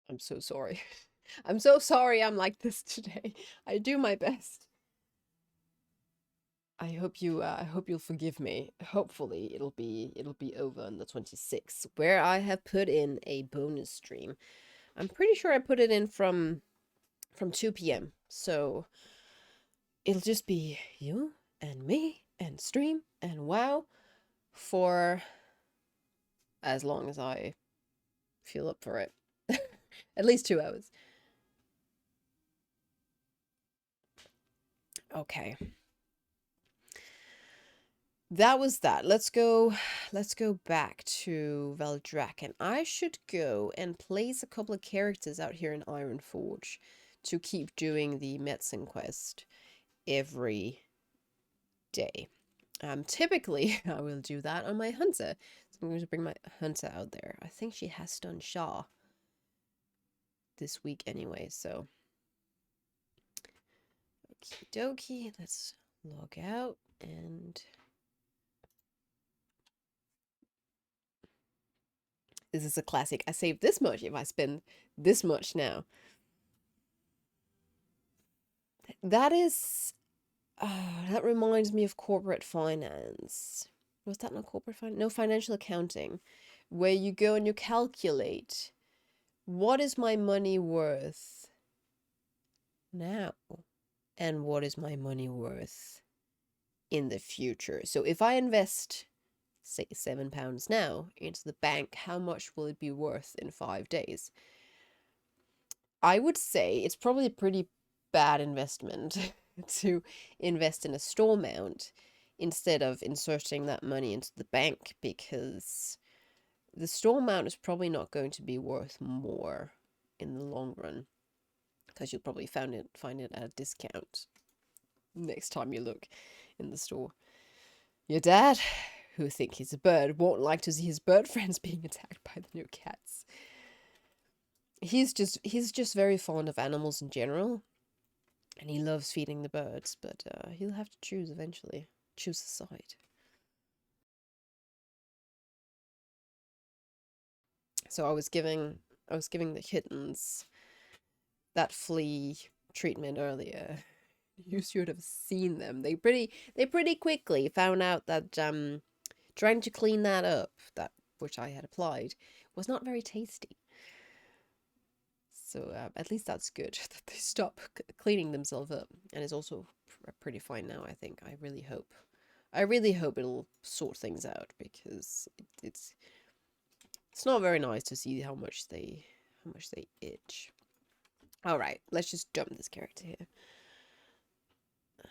I'm so sorry. I'm so sorry I'm like this today. I do my best. I hope you'll forgive me. Hopefully it'll be over on the 26th, where I have put in a bonus stream. I'm pretty sure I put it in from 2 p.m. So it'll just be you and me and stream and WoW for as long as I feel up for it. At least 2 hours. Okay. That was that. Let's go back to Veldraken. I should go and place a couple of characters out here in Ironforge to keep doing the medicine quest every day. Typically I will do that on my hunter. So I'm going to bring my hunter out there. I think she has done Shah this week anyway, so okie dokie. Let's log out and this is a classic. I save this much if I spend this much now. That is, that reminds me of corporate finance. Was that not corporate finance? No, financial accounting, where you go and you calculate what is my money worth now and what is my money worth in the future. So if I invest, say, £7 now into the bank, how much will it be worth in 5 days? I would say it's probably a pretty bad investment to invest in a store mount instead of inserting that money into the bank, because the store mount is probably not going to be worth more in the long run, because you'll probably find it at a discount next time you look in the store. Your dad, who think he's a bird, won't like to see his bird friends being attacked by the new cats. He's just very fond of animals in general, and he loves feeding the birds, but he'll have to choose eventually. Choose a side. So I was giving the kittens that flea treatment earlier. You should have seen them. They pretty quickly found out that trying to clean that up, that which I had applied, was not very tasty. So at least that's good that they stop cleaning themselves up, and it's also pretty fine now. I think. I really hope it'll sort things out, because it's not very nice to see how much they itch. All right, let's just dump this character here.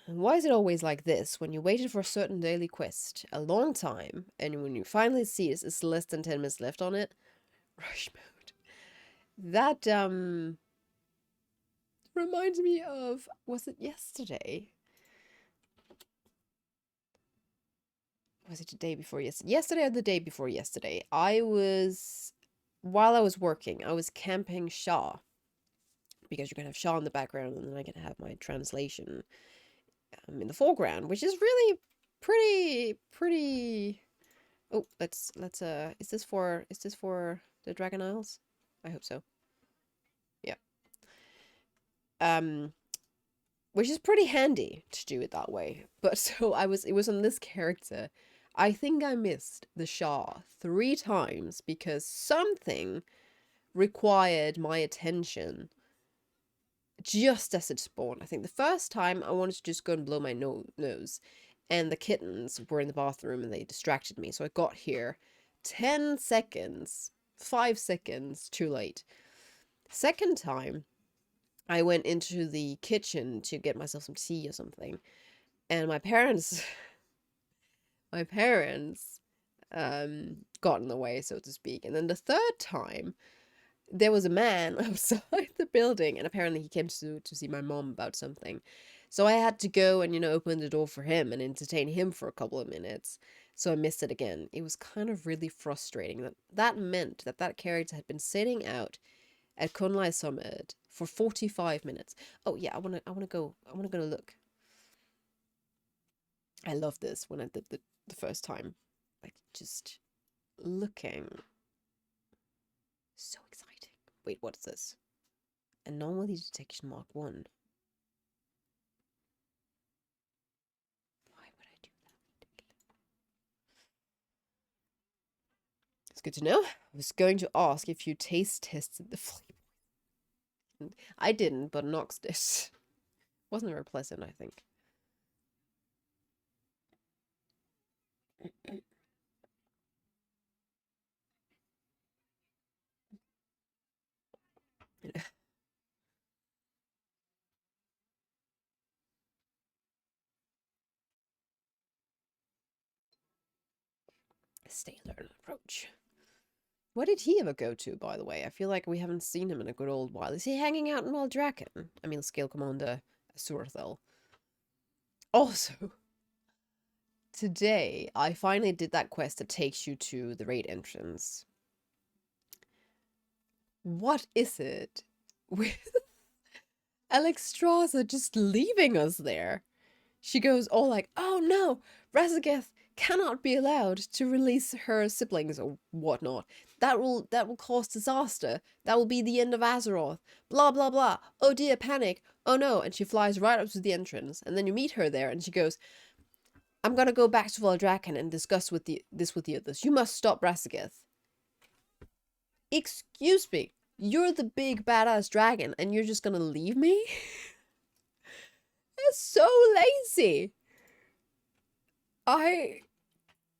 Why is it always like this? When you waited for a certain daily quest a long time, and when you finally see it's less than 10 minutes left on it, rush mode. That reminds me of, was it yesterday? Was it the day before yesterday? Yesterday or the day before yesterday? While I was working, I was camping Shaw, because you're gonna have Shaw in the background, and then I can have my translation in the foreground, which is really pretty. Oh, let's is this for the Dragon Isles? I hope so. Yeah. Which is pretty handy to do it that way. But so it was on this character. I think I missed the Shah 3 times because something required my attention just as it spawned. I think the first time I wanted to just go and blow my nose, and the kittens were in the bathroom and they distracted me. So I got here 10 seconds, 5 seconds too late. Second time, I went into the kitchen to get myself some tea or something, and my parents got in the way, so to speak. And then the third time, there was a man outside the building, and apparently he came to see my mom about something. So I had to go and, open the door for him and entertain him for a couple of minutes. So I missed it again. It was kind of really frustrating. That meant that character had been sitting out at Kunlai Summit for 45 minutes. Oh yeah, I wanna go look. I love this when I did the first time. Like, just looking. So exciting. Wait, what is this? Anomaly detection mark 1. Why would I do that? It's good to know. I was going to ask if you taste tested the flea. I didn't, but Nox did. Wasn't very pleasant, I think. Stay alert approach. What did he ever go to, by the way? I feel like we haven't seen him in a good old while. Is he hanging out in Draken? I mean, Scale Commander Surthel. Also, today, I finally did that quest that takes you to the raid entrance. What is it with Alexstrasza just leaving us there? She goes all like, oh no, Razageth cannot be allowed to release her siblings or whatnot. That will cause disaster. That will be the end of Azeroth. Blah blah blah. Oh dear, panic. Oh no. And she flies right up to the entrance, and then you meet her there, and she goes, "I'm gonna go back to Valdrakken and discuss this with the others. You must stop Rasageth." Excuse me. You're the big badass dragon, and you're just gonna leave me? It's so lazy.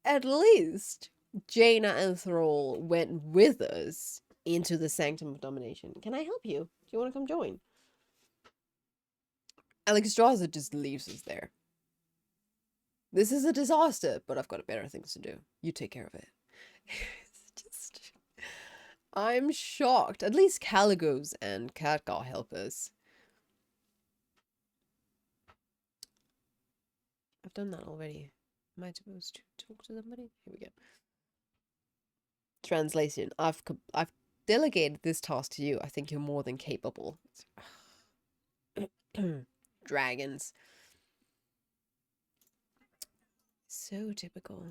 At least Jaina and Thrall went with us into the Sanctum of Domination. Can I help you? Do you want to come join? Alexstrasza just leaves us there. This is a disaster, but I've got better things to do. You take care of it. It's just... I'm shocked. At least Caligos and Khadgar help us. I've done that already. Am I supposed to talk to somebody? Here we go. Translation. I've delegated this task to you. I think you're more than capable. Dragons. So typical.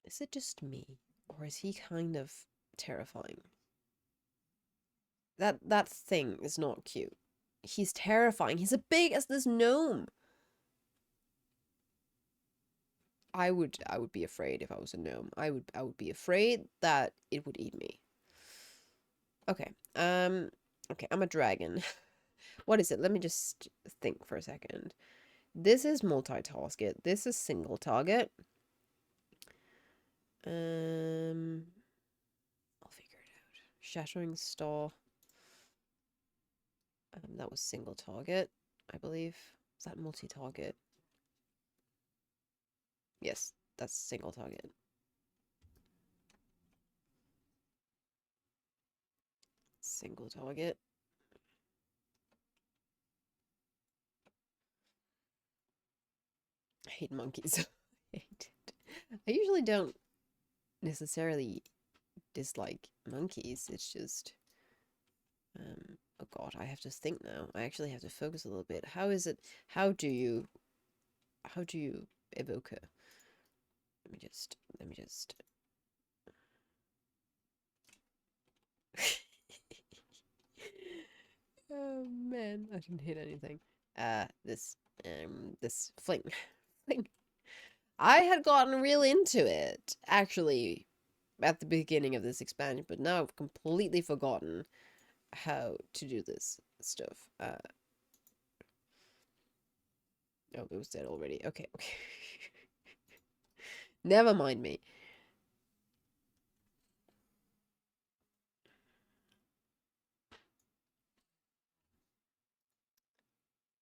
Is it just me? Or is he kind of terrifying? That thing is not cute. He's terrifying. He's as big as this gnome. I would be afraid if I was a gnome. I would be afraid that it would eat me. Okay. Okay, I'm a dragon. What is it? Let me just think for a second. This is multi-target. This is single target. I'll figure it out. Shattering Star. That was single target, I believe. Is that multi-target? Yes, that's single target. Single target. I hate monkeys. I hate it. I usually don't necessarily dislike monkeys. It's just... oh god, I have to think now. I actually have to focus a little bit. How is it... How do you evoke her? Let me just... Oh man, I didn't hit anything. This fling. Fling. I had gotten real into it, actually, at the beginning of this expansion, but now I've completely forgotten how to do this stuff. Oh, it was dead already. Okay, okay. Never mind me.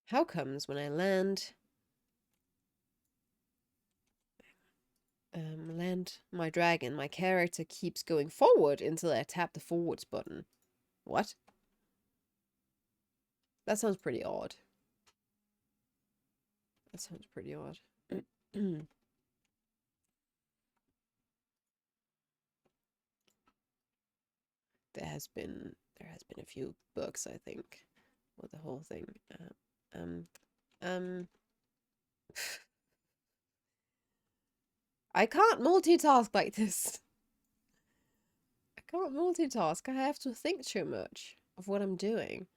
How comes when I land my dragon, my character keeps going forward until I tap the forwards button? What? That sounds pretty odd. That sounds pretty odd. There has been a few books, I think, with the whole thing. I can't multitask like this. I can't multitask. I have to think too much of what I'm doing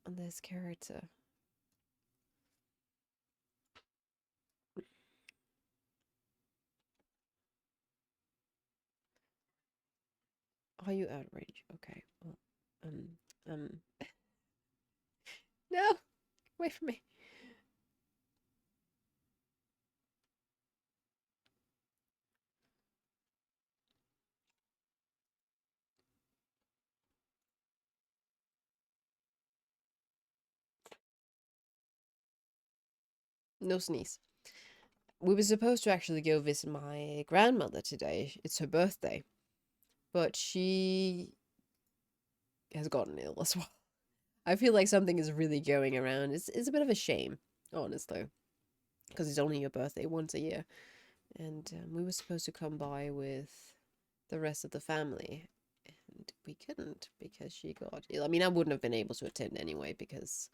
on this character. Are you outraged? Okay. Well, no, away from me. No sneeze. We were supposed to actually go visit my grandmother today. It's her birthday. But she has gotten ill as well. I feel like something is really going around. It's a bit of a shame, honestly. Because it's only your birthday once a year. And we were supposed to come by with the rest of the family, and we couldn't because she got ill. I mean, I wouldn't have been able to attend anyway because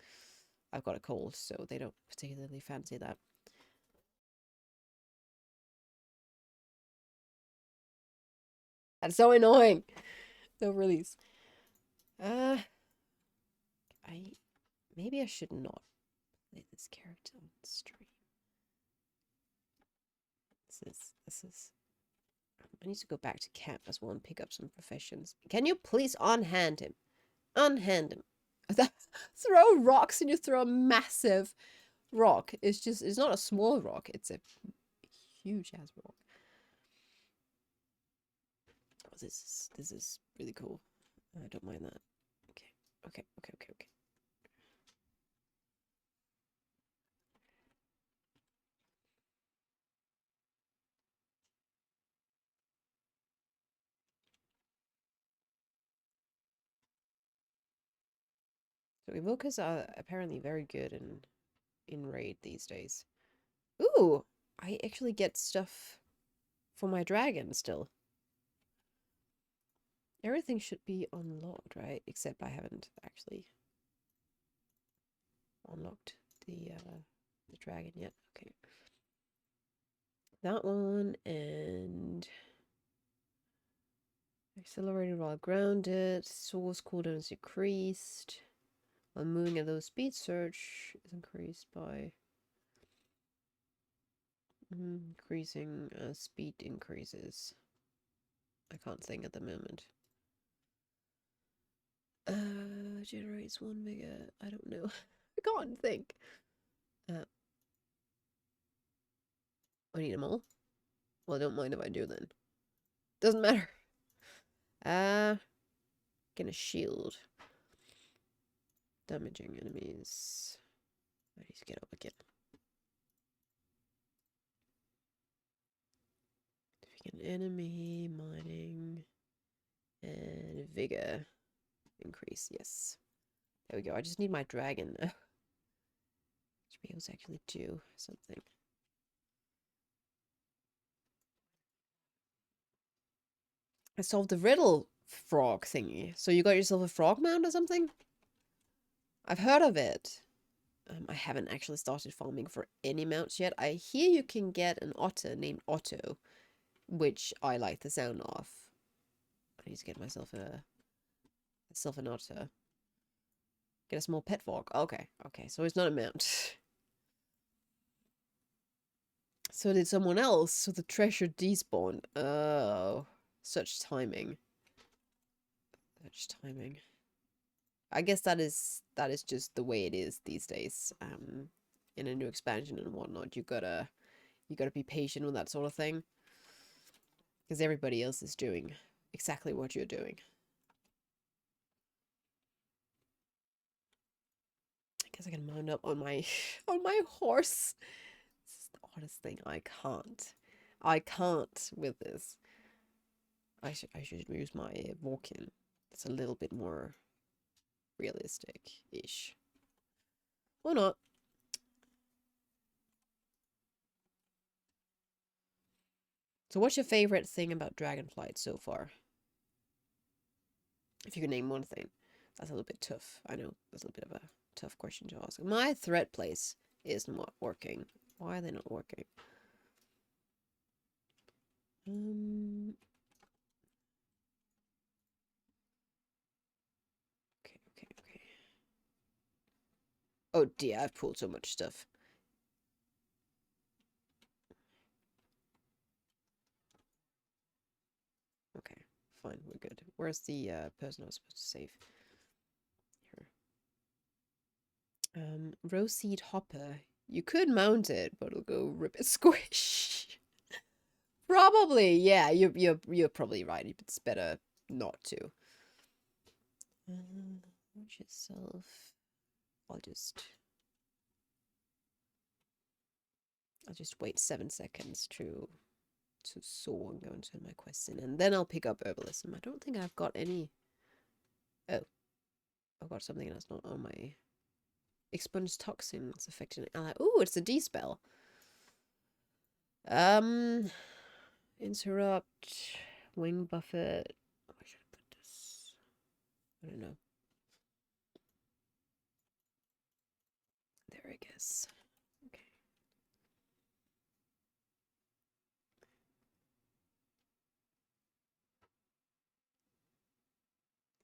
I've got a cold, so they don't particularly fancy that. That's so annoying. No release. I maybe I should not play this character on stream. This is. I need to go back to camp as well and pick up some professions. Can you please unhand him? Unhand him. Throw rocks and you throw a massive rock. It's not a small rock. It's a huge ass rock. Oh, this is really cool. I don't mind that. Okay. So evokers are apparently very good in raid these days. Ooh, I actually get stuff for my dragon still. Everything should be unlocked, right? Except I haven't actually unlocked the dragon yet. Okay. That one, and accelerated while grounded, source cooldown is decreased. While moving at low speed, search is increased by increasing speed increases. I can't think at the moment. Generates one vigor. I don't know. I can't think. I need them all. Well, I don't mind if I do then. Doesn't matter. Gonna shield. Damaging enemies. I need to get up again. Defeat an enemy, mining, and vigor increase. Yes. There we go. I just need my dragon now. To be able to actually do something. I solved the riddle frog thingy. So you got yourself a frog mount or something? I've heard of it. I haven't actually started farming for any mounts yet. I hear you can get an otter named Otto, which I like the sound of. I need to get myself an otter. Get a small pet frog. Okay, so it's not a mount. So did someone else? So the treasure despawned. Oh, such timing. Such timing. I guess that is just the way it is these days. In a new expansion and whatnot, you gotta be patient with that sort of thing, because everybody else is doing exactly what you're doing. I guess I can mount up on my horse. This is the oddest thing. I can't with this. I should use my walk-in. It's a little bit more realistic-ish. Or not. So what's your favorite thing about Dragonflight so far? If you could name one thing. That's a little bit tough. I know, that's a little bit of a tough question to ask. My threat place is not working. Why are they not working? Okay. Oh dear, I've pulled so much stuff. Okay, fine, we're good. Where's the person I was supposed to save? Here. Rose seed hopper. You could mount it, but it'll go rip it squish. Probably, yeah. You're probably right. It's better not to. Watch yourself. I'll just wait 7 seconds to soar and go and turn my quests in, and then I'll pick up herbalism. I don't think I've got any. Oh, I've got something that's not on my. Expunge toxins affecting ally. Ooh, it's a D spell. Um, interrupt, wing buffet. Where should I put this? I don't know. There, I guess. Okay.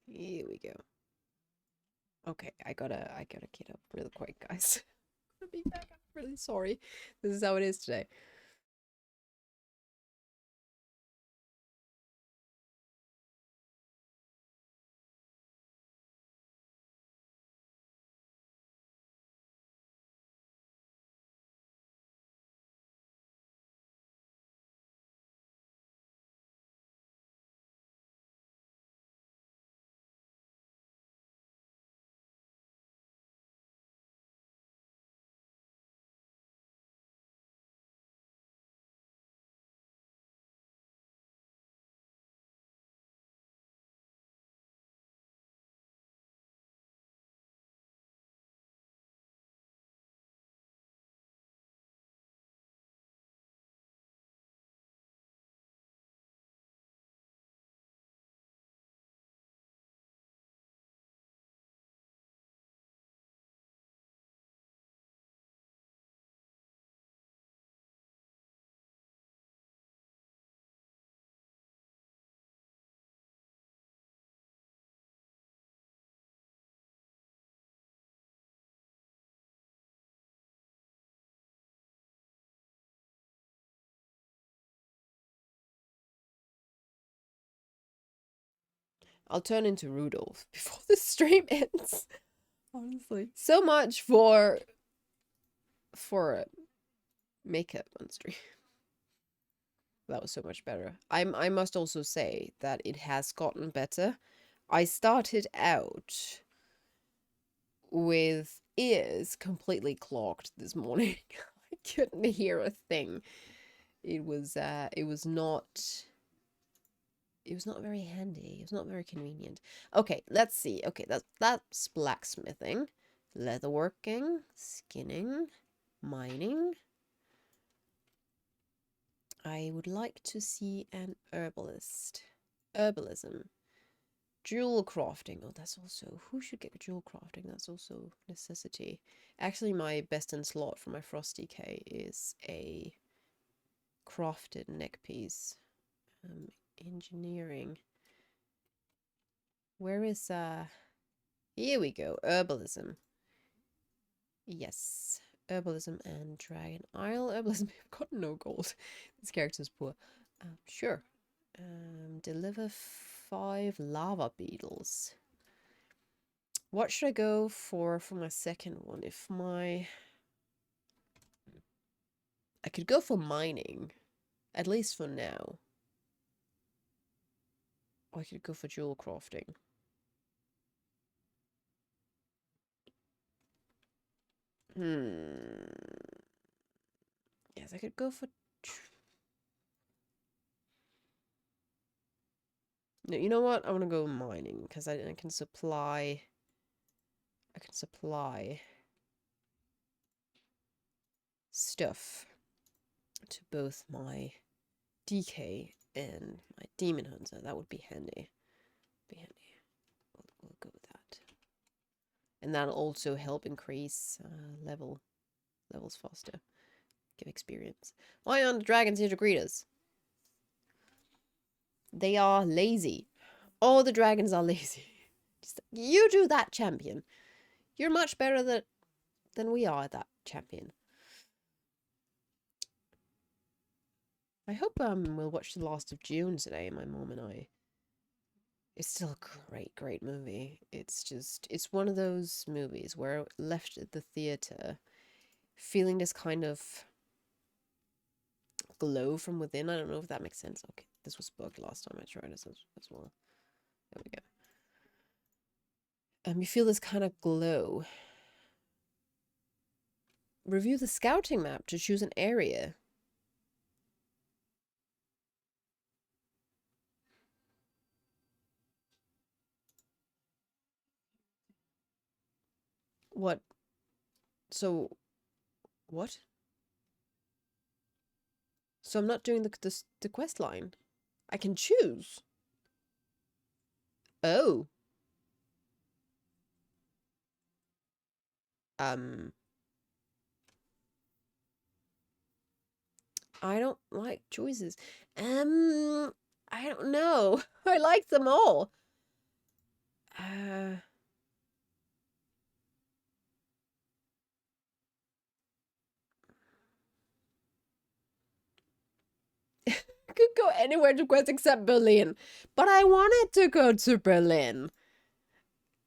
Here we go. Okay, I gotta get up real quick, guys. I'm gonna be back. I'm really sorry. This is how it is today. I'll turn into Rudolph before the stream ends. Honestly, so much for makeup on stream. That was so much better. I must also say that it has gotten better. I started out with ears completely clogged this morning. I couldn't hear a thing. It was not very handy. It was not very convenient. Okay, let's see. Okay, that's blacksmithing, leatherworking, skinning, mining. I would like to see an herbalist. Herbalism. Jewel crafting. Oh, that's also... Who should get jewel crafting? That's also necessity. Actually, my best in slot for my Frosty K is a crafted neck piece. Engineering. Where is... Here we go. Herbalism. Yes. Herbalism and Dragon Isle. Herbalism. I've got no gold. This character's poor. Sure. Deliver 5 lava beetles. What should I go for my second one? I could go for mining. At least for now. Or I could go for jewel crafting. Yes, I could go for... No, you know what? I want to go mining because I can supply... stuff to both my DK and my Demon Hunter. That would be handy. We'll go with that. And that'll also help increase levels faster. Give experience. Why aren't the dragons here to greet us? They are lazy. All the dragons are lazy. Just, you do that, champion. You're much better than we are at that, champion. I hope we'll watch The Last of June today, my mom and I. It's still a great movie. It's one of those movies where left at the theater feeling this kind of glow from within. I don't know if that makes sense. Okay, this was bugged last time I tried this as well. There we go. You feel this kind of glow. Review the scouting map to choose an area. What? So, what? So I'm not doing the quest line. I can choose. Oh. I don't like choices. I don't know. I like them all. Could go anywhere to quest except Berlin. But I wanted to go to Berlin.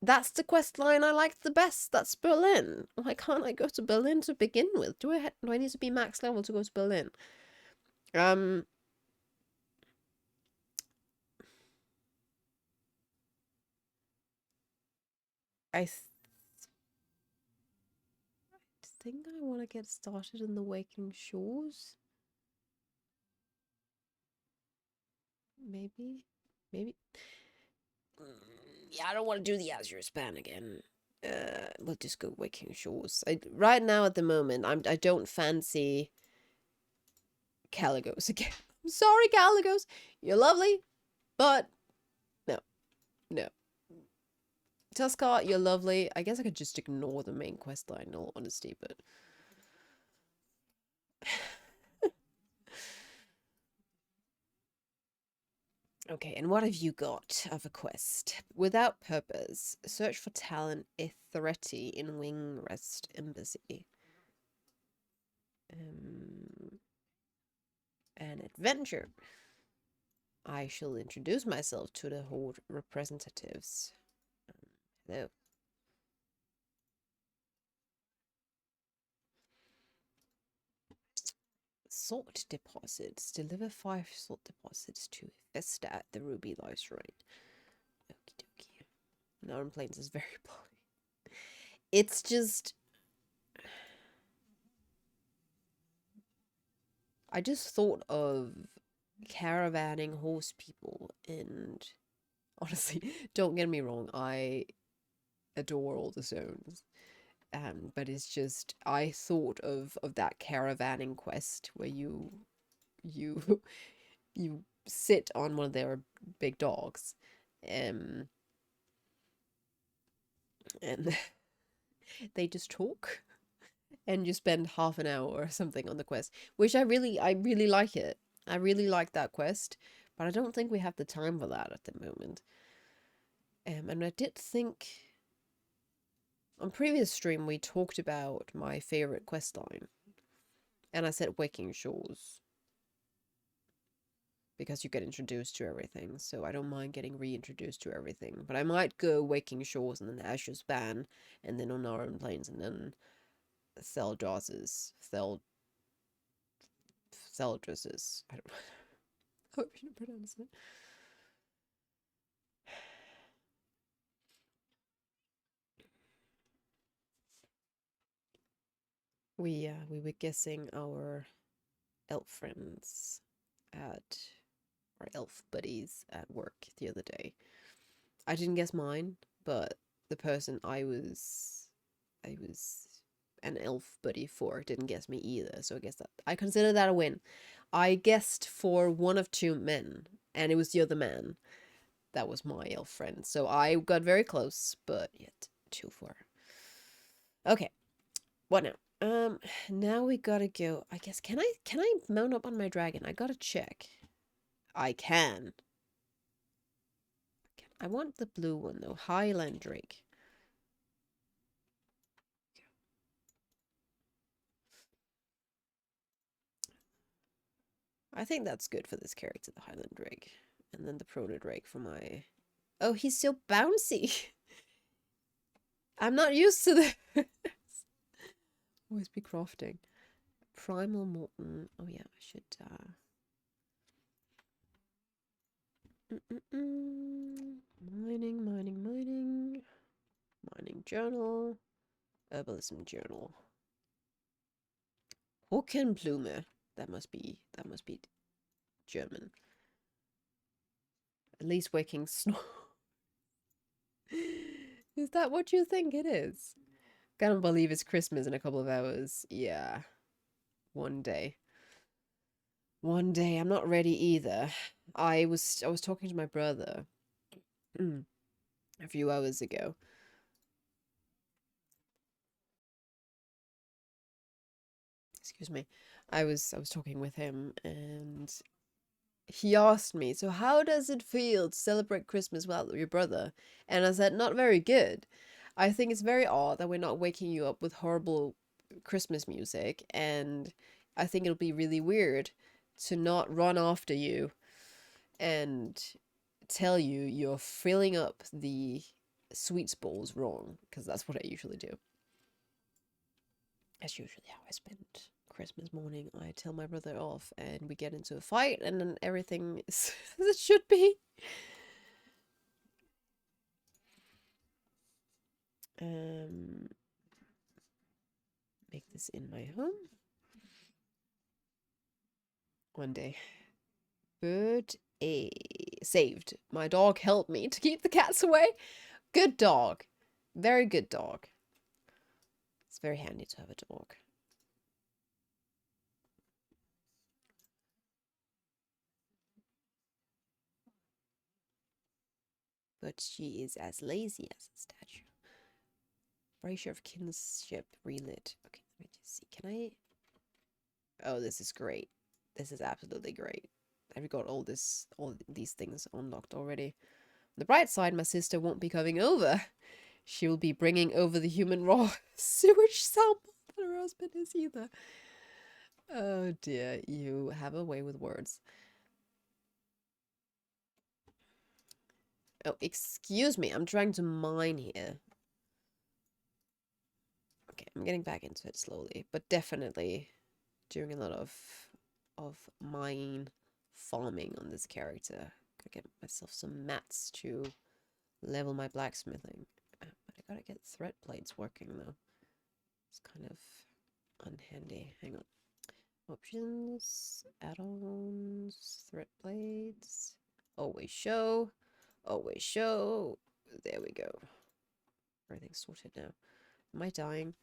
That's the quest line I like the best. That's Berlin. Why can't I go to Berlin to begin with? Do I need to be max level to go to Berlin? I think I want to get started in the Waking Shores. Maybe. Yeah, I don't want to do the Azure Span again. We'll just go Waking Shores. Right now at the moment, I don't fancy Caligos again. I'm sorry, Caligos. You're lovely, but no. Tuskar, you're lovely. I guess I could just ignore the main quest line, in all honesty, but okay, and what have you got of a quest? Without purpose, search for talent Ithreti in Wing Rest Embassy. An adventure. I shall introduce myself to the Horde representatives. Hello. Salt deposits. Deliver 5 salt deposits to Vesta at the Ruby Live Shrine. Okie dokie. Northern Plains is very bloody. It's just... I just thought of caravanning horse people, and honestly, don't get me wrong, I adore all the zones. But it's just, I thought of that caravanning quest where you you sit on one of their big dogs, and they just talk, and you spend half an hour or something on the quest, which I really like it. I really like that quest, but I don't think we have the time for that at the moment. And I did think on previous stream we talked about my favorite quest line, and I said Waking Shores because you get introduced to everything, so I don't mind getting reintroduced to everything. But I might go Waking Shores and then Azure Span, and then on Northern Plains, and then Theldrosses. Theldrosses. I don't know how you pronounce it. We were guessing our elf friends at our elf buddies at work the other day. I didn't guess mine, but the person I was an elf buddy for didn't guess me either, so I guess that I consider that a win. I guessed for one of 2 men, and it was the other man that was my elf friend, so I got very close, but yet too far. Okay, what now? Now we gotta go. I guess can I mount up on my dragon? I gotta check. I can. I want the blue one though, Highland Drake. I think that's good for this character, the Highland Drake. And then the Proto Drake for my... Oh, he's so bouncy! I'm not used to this! Always be crafting. Primal Molten. Oh yeah, I should... Mining. Mining journal. Herbalism journal. Hockenblume. That must be German. At least waking snore. Is that what you think it is? Can't believe it's Christmas in a couple of hours. Yeah. One day. One day, I'm not ready either. I was talking to my brother a few hours ago. Excuse me. I was talking with him and he asked me, "So how does it feel to celebrate Christmas without your brother?" And I said, "Not very good. I think it's very odd that we're not waking you up with horrible Christmas music, and I think it'll be really weird to not run after you and tell you you're filling up the sweets balls wrong, because that's what I usually do. That's usually how I spend Christmas morning. I tell my brother off, and we get into a fight, and then everything is as it should be. Make this in my home. One day. Bird A. Saved. My dog helped me to keep the cats away. Good dog. Very good dog. It's very handy to have a dog. But she is as lazy as a statue. Erasure of kinship relit. Okay, let me just see. Can I? Oh, this is great. This is absolutely great. I've got all these things unlocked already. On the bright side, my sister won't be coming over. She will be bringing over the human raw sewage sample that her husband is either. Oh dear, you have a way with words. Oh, excuse me, I'm trying to mine here. Okay, I'm getting back into it slowly, but definitely doing a lot of mine farming on this character. Gotta get myself some mats to level my blacksmithing. But I gotta get thread plates working though. It's kind of unhandy. Hang on. Options, add-ons, thread plates. Always show. Always show. There we go. Everything's sorted now. Am I dying?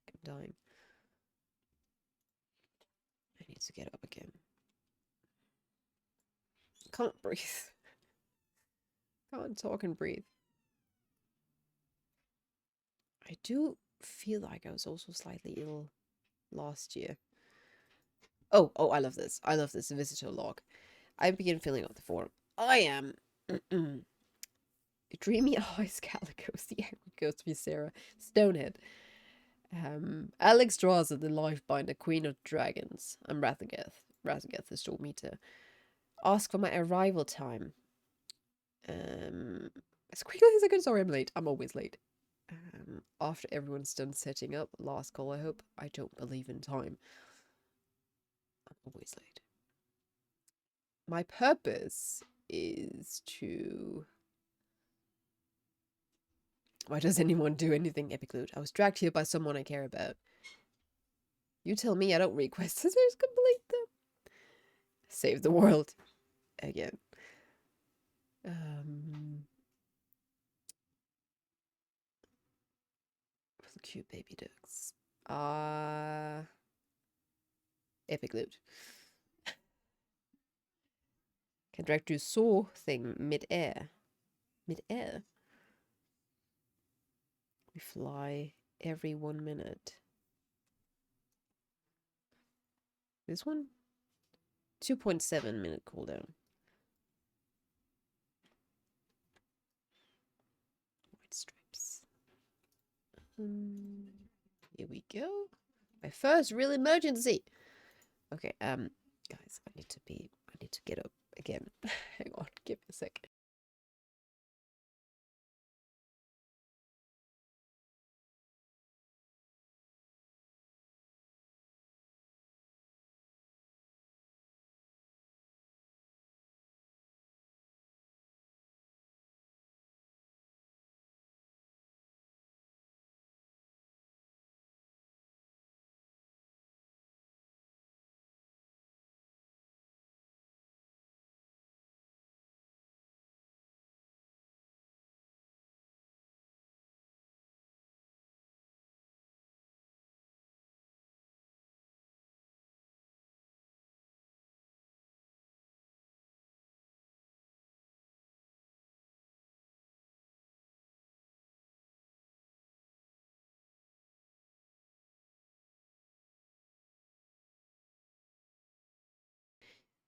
I'm dying. I need to get up again. Can't breathe. Can't talk and breathe. I do feel like I was also slightly ill last year. Oh, I love this. I love this visitor log. I begin filling out the form. I am Dreamy Eyes Calicos, the Angry Ghost of Sarah, Stonehead. Alex draws at the Lifebinder, Queen of Dragons. I'm Rathageth. Rathageth has told me to ask for my arrival time. As quickly as I can. Sorry, I'm late. I'm always late. After everyone's done setting up, last call, I hope. I don't believe in time. I'm always late. My purpose is to... Why does anyone do anything, Epic Loot? I was dragged here by someone I care about. You tell me I don't request scissors, complete them. Save the world. Again. Cute baby ducks. Epic Loot. Can drag do saw thing mid-air. Mid-air? We fly every 1 minute. This one? 2.7 minute cooldown. White stripes. Here we go. My first real emergency. Okay, guys, I need to get up again. Hang on, give me a sec.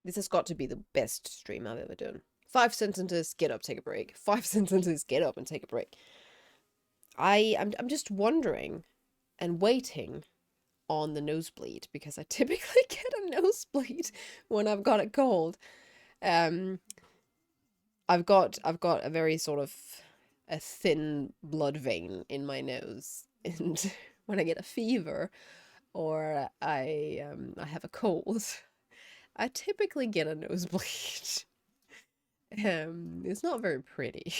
This has got to be the best stream I've ever done. 5 sentences, get up, take a break. 5 sentences, get up and take a break. I'm just wondering and waiting on the nosebleed because I typically get a nosebleed when I've got a cold. Um, I've got a very sort of a thin blood vein in my nose, and when I get a fever or I have a cold, I typically get a nosebleed. It's not very pretty.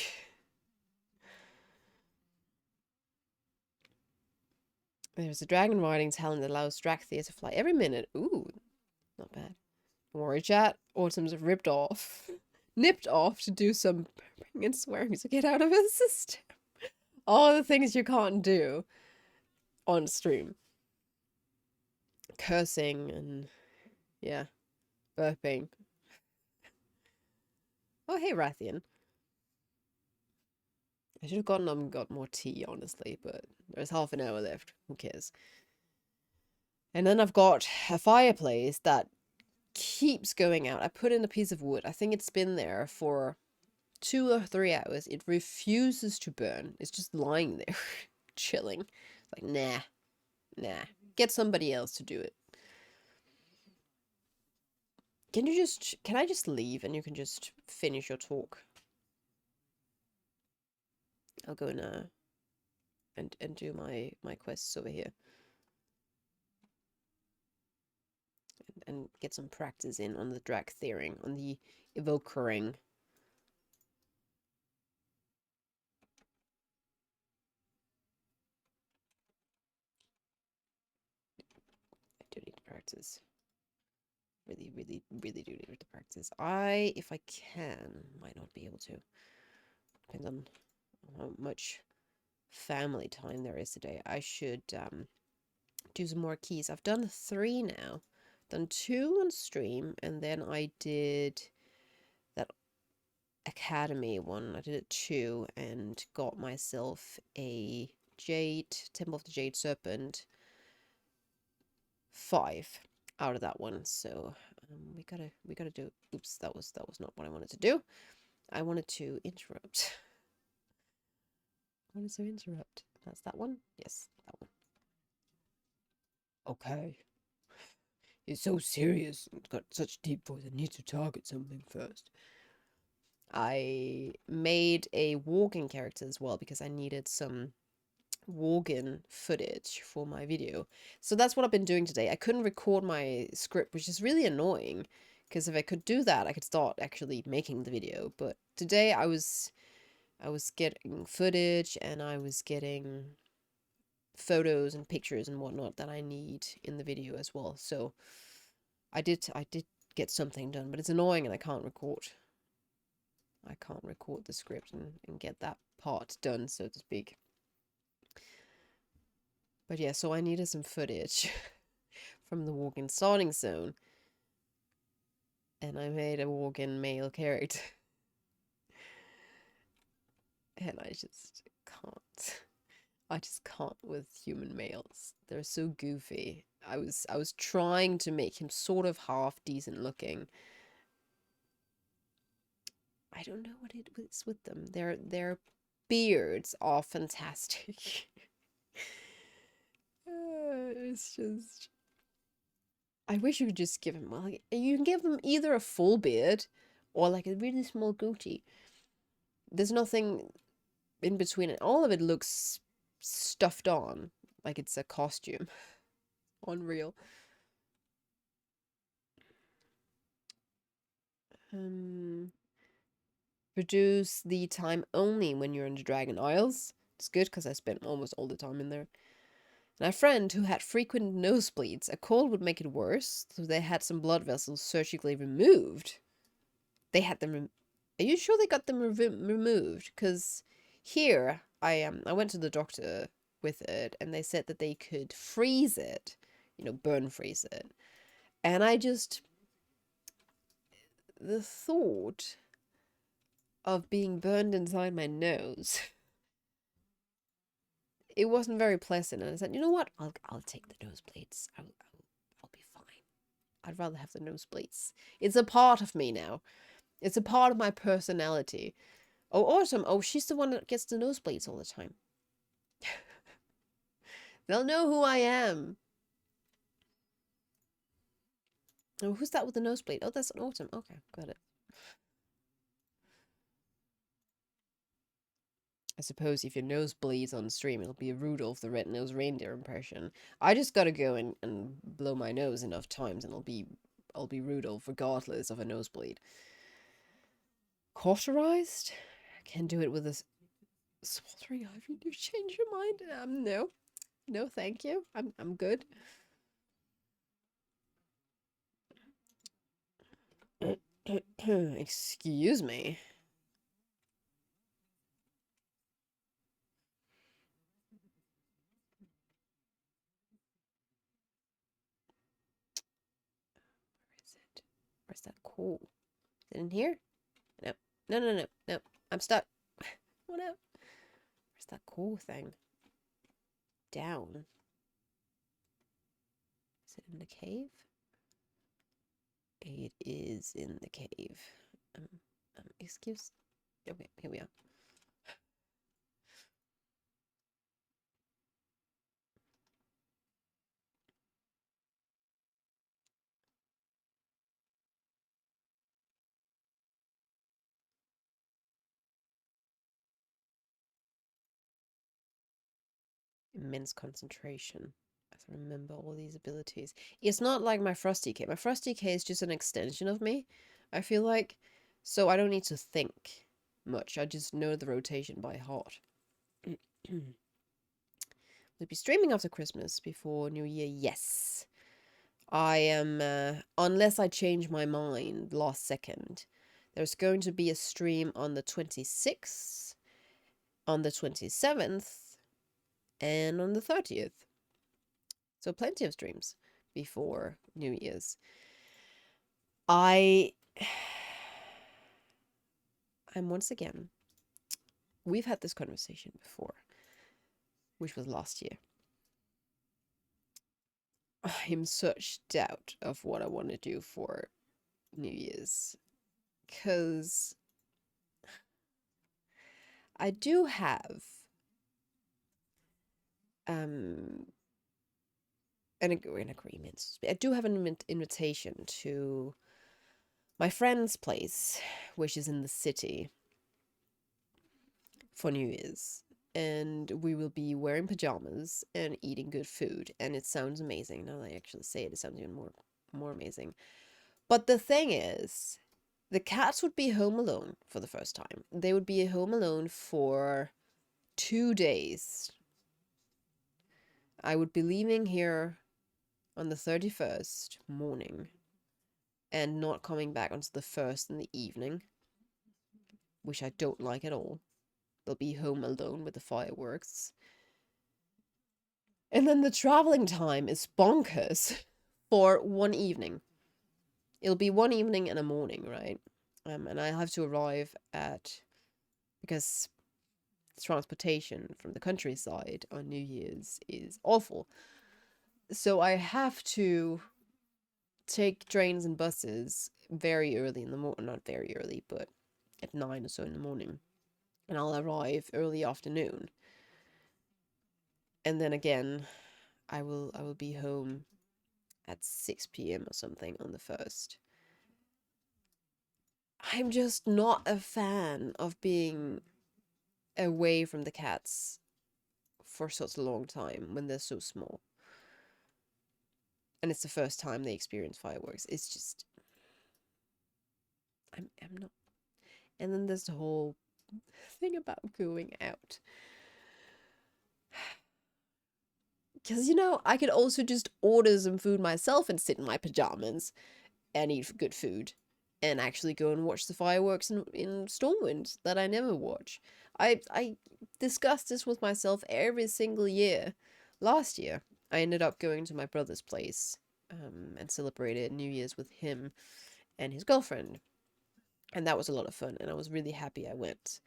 There's a dragon riding talent that allows Drakthea to fly every minute. Ooh, not bad. Warrior chat. Autumn's nipped off to do some burping and swearing to get out of his system. All the things you can't do on stream. Cursing and, yeah, burping. Oh, hey, Rathian. I should have got more tea, honestly, but there's half an hour left. Who cares? And then I've got a fireplace that keeps going out. I put in a piece of wood. I think it's been there for 2 or 3 hours. It refuses to burn. It's just lying there, chilling. Like, nah. Get somebody else to do it. Can I just leave and you can just finish your talk? I'll go now and do my quests over here. And get some practice in on the Drakthering, on the evokering. I do need to practice. Really do need to practice. If I can, might not be able to. Depends on how much family time there is today. I should do some more keys. I've done 3 now. Done 2 on stream, and then I did that academy one. I did it 2 and got myself a Temple of the Jade Serpent 5 out of that one. So we gotta do. Oops, that was not what I wanted to do. I wanted to interrupt. That's that one. Yes, that one. Okay. It's so serious. It's got such deep voice. I need to target something first. I made a walking character as well because I needed some walking footage for my video. So that's what I've been doing today. I couldn't record my script, which is really annoying because if I could do that, I could start actually making the video. But today I was getting footage and I was getting photos and pictures and whatnot that I need in the video as well. So I did get something done, but it's annoying and I can't record. I can't record the script and get that part done, so to speak. But yeah, so I needed some footage from the walk-in starting zone. And I made a walk-in male character. And I just can't. I just can't with human males. They're so goofy. I was trying to make him sort of half decent looking. I don't know what it is with them. Their beards are fantastic. It's just. I wish you could just give him. Well, you can give them either a full beard or like a really small goatee. There's nothing in between it. All of it looks stuffed on, like it's a costume. Unreal. Reduce the time only when you're in the Dragon Isles. It's good because I spent almost all the time in there. And a friend who had frequent nosebleeds. A cold would make it worse, so they had some blood vessels surgically removed. They had them. Are you sure they got them removed? Because here I went to the doctor with it, and they said that they could freeze it, burn freeze it, and the thought of being burned inside my nose. It wasn't very pleasant, and I said, you know what? I'll take the nosebleeds. I'll be fine. I'd rather have the nosebleeds. It's a part of me now. It's a part of my personality. Oh, Autumn. Oh, she's the one that gets the nosebleeds all the time. They'll know who I am. Oh, who's that with the nosebleed? Oh, that's an Autumn. Okay, got it. I suppose if your nose bleeds on stream, it'll be a Rudolph the Red-Nosed Reindeer impression. I just gotta go and blow my nose enough times, and I'll be Rudolph regardless of a nosebleed. Cauterized? Can do it with a smoldering ivy. Do you change your mind? No, no, thank you. I'm good. Excuse me. Where is it? Where's that coal? Is it in here? No. No, no, no, no. I'm stuck. Oh no. Where's that coal thing? Down. Is it in the cave? It is in the cave. Excuse. Okay, here we are. Immense concentration. As I remember all these abilities. It's not like my Frosty K. My Frosty K is just an extension of me, I feel like. So I don't need to think much. I just know the rotation by heart. We'll be streaming after Christmas, before New Year. Yes. I am, unless I change my mind last second. There's going to be a stream on the 26th, on the 27th, and on the 30th. So plenty of streams before New Year's. I'm once again, we've had this conversation before, which was last year. I'm such doubt of what I want to do for New Year's, because I do have an agreement. I do have an invitation to my friend's place, which is in the city, for New Year's. And we will be wearing pajamas and eating good food. And it sounds amazing. Now that I actually say it, it sounds even more amazing. But the thing is, the cats would be home alone for the first time. They would be home alone for 2 days. I would be leaving here on the 31st morning and not coming back until the 1st in the evening, which I don't like at all. They'll be home alone with the fireworks. And then the traveling time is bonkers for one evening. It'll be one evening and a morning, right? And I have to arrive at, because transportation from the countryside on New Year's is awful. So I have to take trains and buses very early in the morning. Not very early, but at 9 or so in the morning. And I'll arrive early afternoon. And then again, I will be home at 6 p.m. or something on the 1st. I'm just not a fan of being away from the cats for such a long time when they're so small. And it's the first time they experience fireworks. It's just, I'm not. And then there's the whole thing about going out. Because, I could also just order some food myself and sit in my pajamas and eat good food and actually go and watch the fireworks in Stormwind that I never watch. I discussed this with myself every single year. Last year, I ended up going to my brother's place and celebrated New Year's with him and his girlfriend. And that was a lot of fun, and I was really happy I went.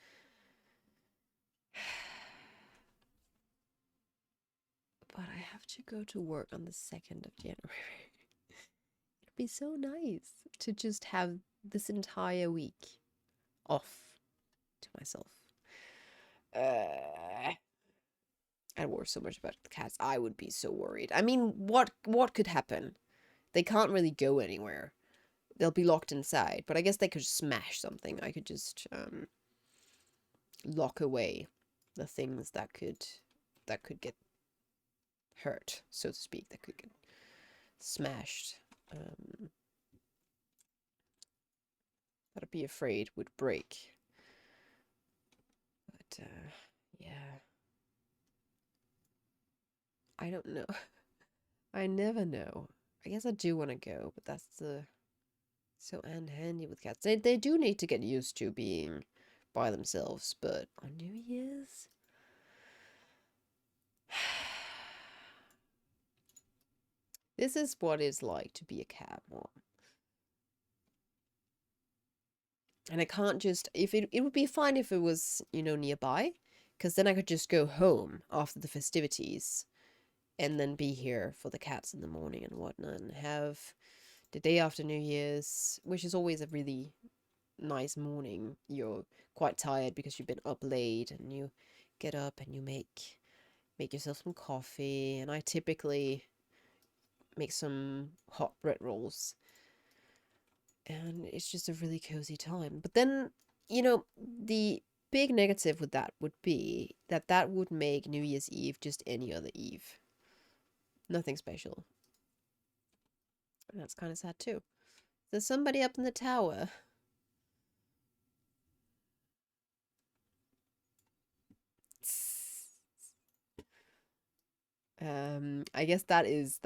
But I have to go to work on the 2nd of January. It'll be so nice to just have this entire week off to myself. I worry so much about the cats. I would be so worried. I mean, what could happen? They can't really go anywhere. They'll be locked inside. But I guess they could smash something. I could just lock away the things that could get hurt, so to speak, that could get smashed. That I'd be afraid would break. But yeah. I don't know. I never know. I guess I do want to go, but that's the so unhandy with cats. They do need to get used to being by themselves, but on New Year's, this is what it's like to be a cat mom. And I can't just if it would be fine if it was, you know, nearby, because then I could just go home after the festivities and then be here for the cats in the morning and whatnot and have the day after New Year's, which is always a really nice morning. You're quite tired because you've been up late and you get up and you make yourself some coffee, and I typically make some hot bread rolls, and it's just a really cozy time. But then, you know, the big negative with that would be that that would make New Year's Eve just any other Eve. Nothing special. And that's kind of sad too. There's somebody up in the tower. I guess that is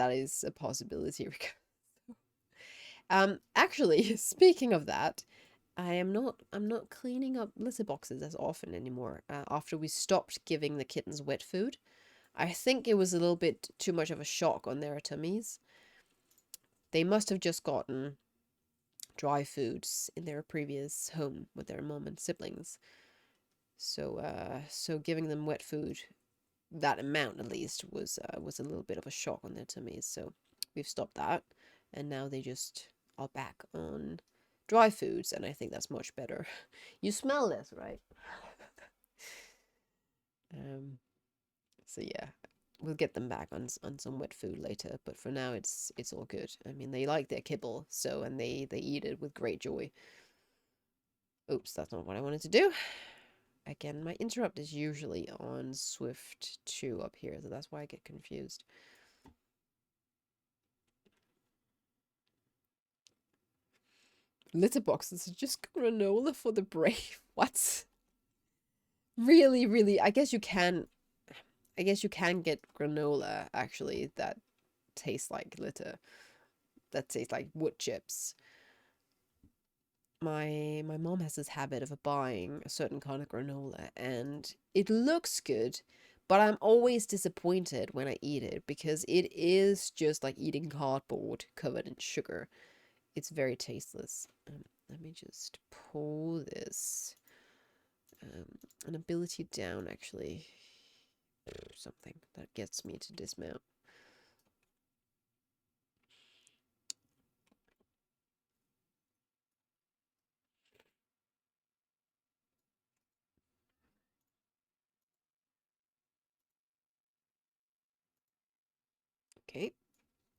a possibility. Actually, speaking of that, I'm not cleaning up litter boxes as often anymore. After we stopped giving the kittens wet food, I think it was a little bit too much of a shock on their tummies. They must have just gotten dry foods in their previous home with their mom and siblings. So giving them wet food, that amount at least, was a little bit of a shock on their tummies. So we've stopped that, and now they just are back on dry foods, and I think that's much better. You smell this, right? So yeah, we'll get them back on some wet food later, but for now it's all good. I mean, they like their kibble, so, and they eat it with great joy. Oops, that's not what I wanted to do. Again, my interrupt is usually on Swift 2 up here, so that's why I get confused. Litter boxes are just granola for the brave. What? Really, really? I guess you can get granola, actually, that tastes like litter. That tastes like wood chips. My mom has this habit of buying a certain kind of granola, and it looks good, but I'm always disappointed when I eat it because it is just like eating cardboard covered in sugar. It's very tasteless. Let me just pull this an ability down, actually. Something that gets me to dismount. Okay,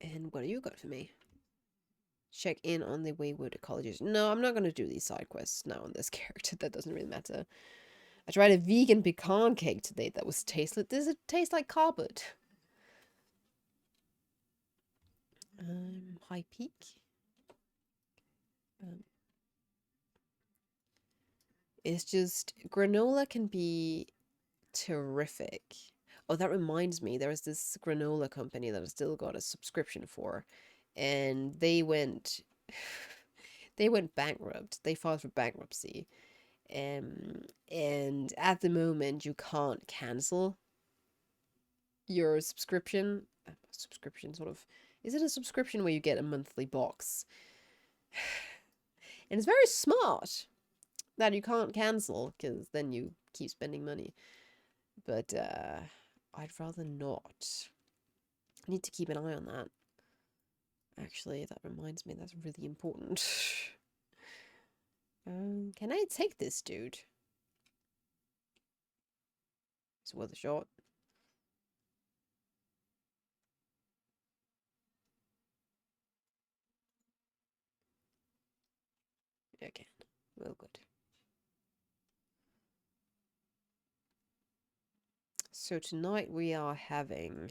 and what do you got for me? Check in on the wayward ecologist. No, I'm not going to do these side quests now on this character. That doesn't really matter. I tried a vegan pecan cake today that was tasteless. Does it taste like cardboard? High peak. It's just granola can be terrific. Oh, that reminds me, there was this granola company that I still got a subscription for, and they went bankrupt. They filed for bankruptcy. And at the moment you can't cancel your subscription. Subscription, sort of. Is it a subscription where you get a monthly box? And it's very smart that you can't cancel, because then you keep spending money. But I'd rather not. I need to keep an eye on that. Actually, that reminds me, that's really important. Can I take this dude? It's worth a shot. I can. Well, good. So tonight we are having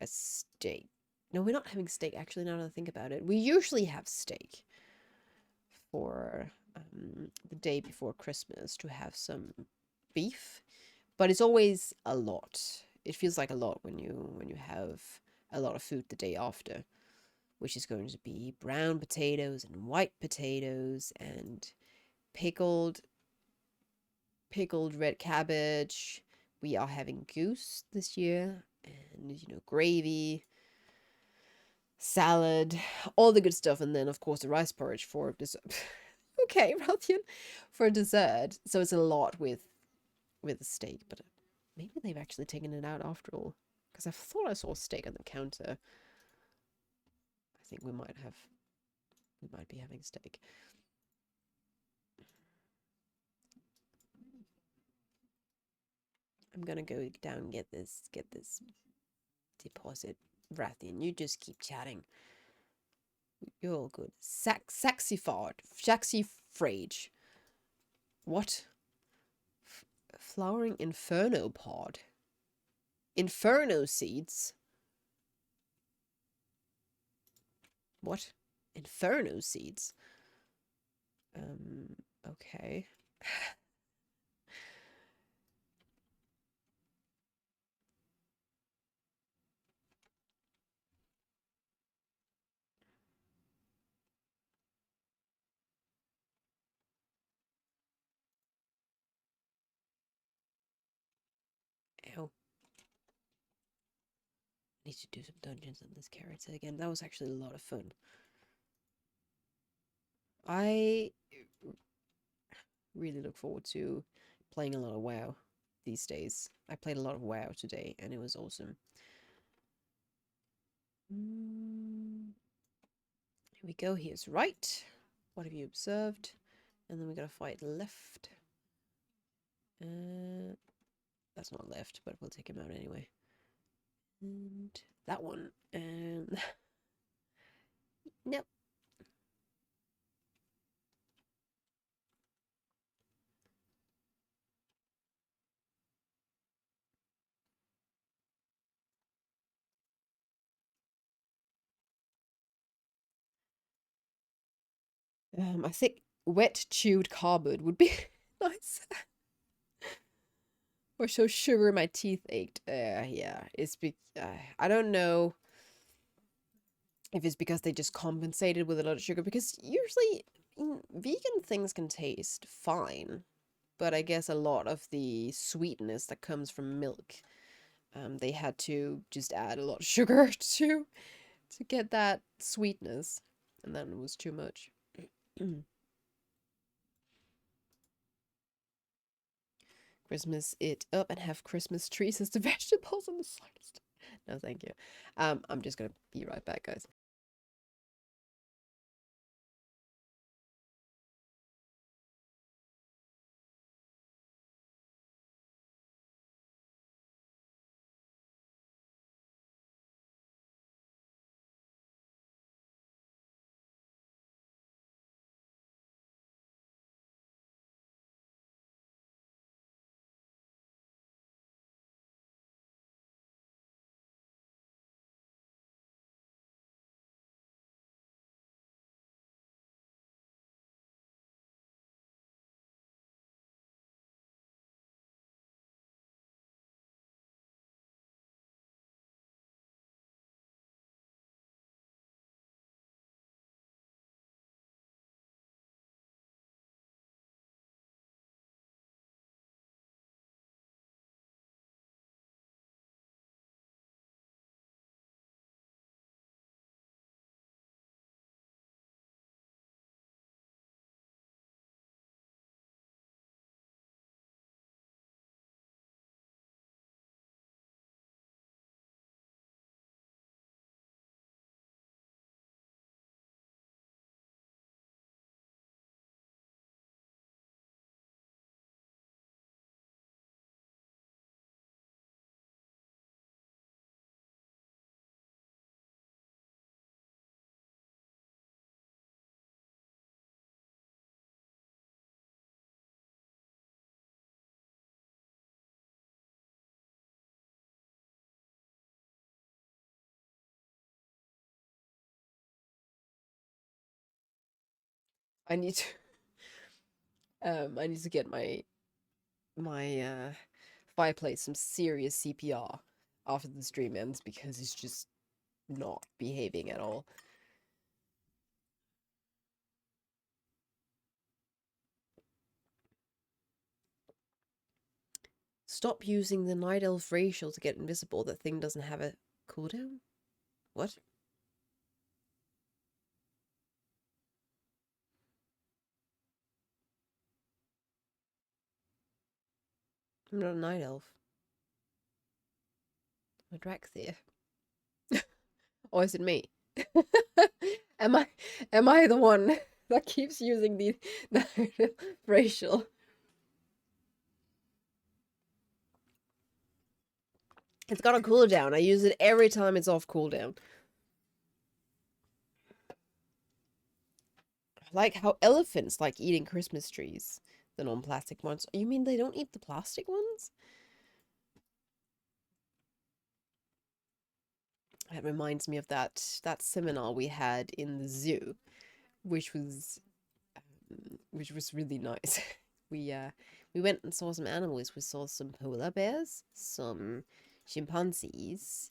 a steak. No, we're not having steak, actually, now that I think about it. We usually have steak for the day before Christmas to have some beef, but it's always a lot. It feels like a lot when you have a lot of food the day after, which is going to be brown potatoes and white potatoes and pickled red cabbage. We are having goose this year, and gravy, salad, all the good stuff, and then of course the rice porridge for dessert. Okay, Ralphian, for dessert. So it's a lot with the steak, but maybe they've actually taken it out after all, because I thought I saw steak on the counter. I think we might be having steak. I'm gonna go down and get this deposit. Rathian, you just keep chatting. You're all good. Saxifrage. What? Flowering inferno pod. Inferno seeds? What? Inferno seeds? Okay. Ow. Need to do some dungeons on this character again. That was actually a lot of fun. I really look forward to playing a lot of WoW these days. I played a lot of WoW today, and it was awesome. Here we go. Here's right. What have you observed? And then we gotta fight left. That's not left, but we'll take him out anyway. And that one. And nope. I think wet chewed cardboard would be nice. Or so sugar my teeth ached. Yeah, I don't know if it's because they just compensated with a lot of sugar, because usually vegan things can taste fine, but I guess a lot of the sweetness that comes from milk, they had to just add a lot of sugar to get that sweetness, and then it was too much. Christmas it up and have Christmas trees as the vegetables on the side. No, thank you. I'm just gonna be right back, guys. I need to I need to get my fireplace some serious CPR after the stream ends because it's just not behaving at all. Stop using the Night Elf racial to get invisible. That thing doesn't have a cooldown? What? I'm not a Night Elf. I'm a Draxthir. Or is it me? am I the one that keeps using the racial? It's got a cooldown. I use it every time it's off cooldown. Like how elephants like eating Christmas trees, the non-plastic ones. You mean they don't eat the plastic ones? That reminds me of that seminar we had in the zoo, which was really nice. We went and saw some animals. We saw some polar bears, some chimpanzees,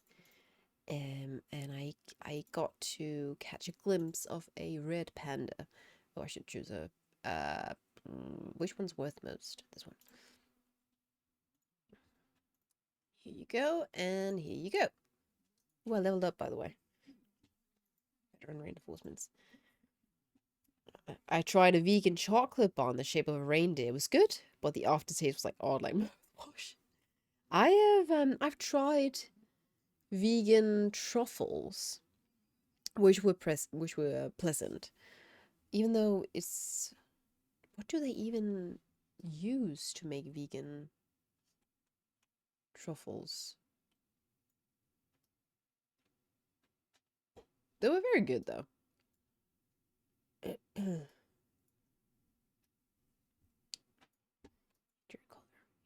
and I got to catch a glimpse of a red panda. Oh, I should choose a which one's worth most? This one. Here you go, and here you go. Oh, I leveled up, by the way. Veteran reinforcements. I tried a vegan chocolate bar in the shape of a reindeer. It was good, but the aftertaste was like odd, like mouthwash. I've tried vegan truffles, which were pleasant, even though it's what do they even use to make vegan truffles? They were very good though. Here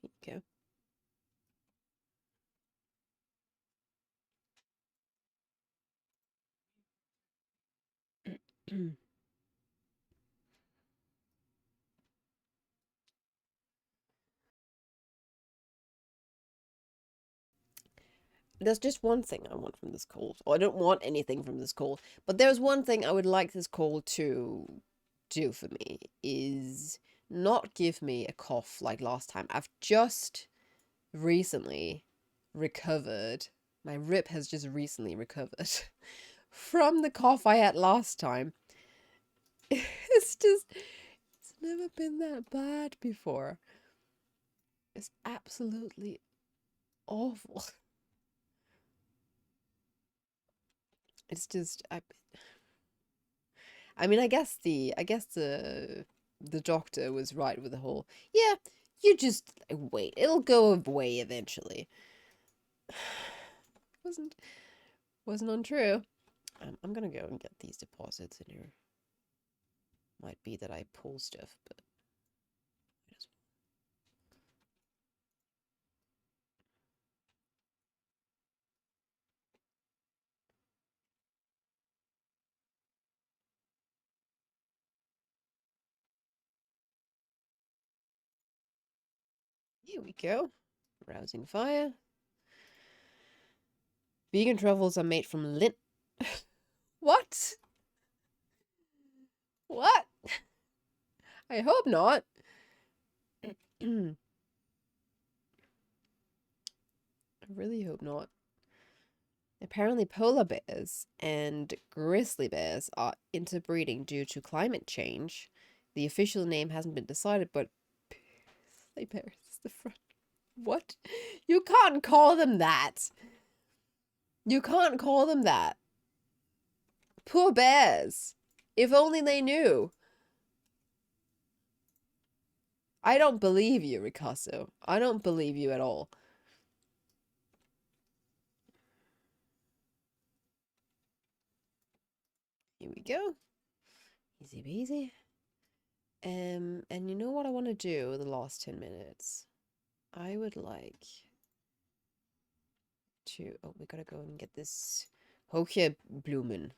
you go. There's just one thing I want from this call. Or I don't want anything from this call, but there's one thing I would like this call to do for me is not give me a cough like last time. I've just recently recovered. My rip has just recently recovered from the cough I had last time. It's never been that bad before. It's absolutely awful. It's just I mean, I guess the doctor was right with the whole, yeah, you just wait, it'll go away eventually. wasn't wasn't untrue. I'm gonna go and get these deposits in here. Might be that I pull stuff, but here we go. Rousing fire. Vegan truffles are made from lint. What? What? I hope not. I really hope not. Apparently, polar bears and grizzly bears are interbreeding due to climate change. The official name hasn't been decided, but grizzly bears is the front. What? You can't call them that. You can't call them that. Poor bears. If only they knew. I don't believe you, Ricasso. I don't believe you at all. Here we go. Easy peasy. And you know what I want to do the last 10 minutes? I would like to... Oh, we gotta go and get this Hokia Blume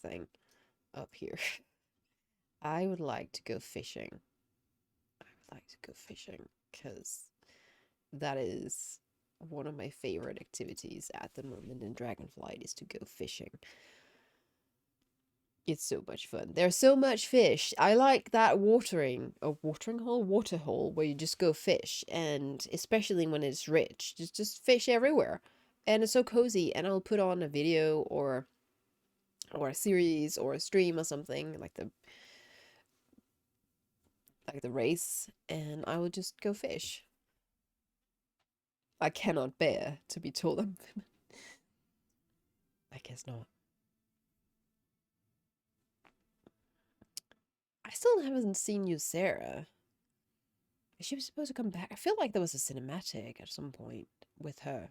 thing. up here. I would like to go fishing. I would like to go fishing because that is one of my favorite activities at the moment in Dragonflight is to go fishing. It's so much fun. There's so much fish. I like that watering hole, water hole where you just go fish, and especially when it's rich, just fish everywhere, and it's so cozy. And I'll put on a video or a series or a stream or something like the race, and I will just go fish. I cannot bear to be told I'm women. I guess not. I still haven't seen you, Sarah. Is she supposed to come back? I feel like there was a cinematic at some point with her.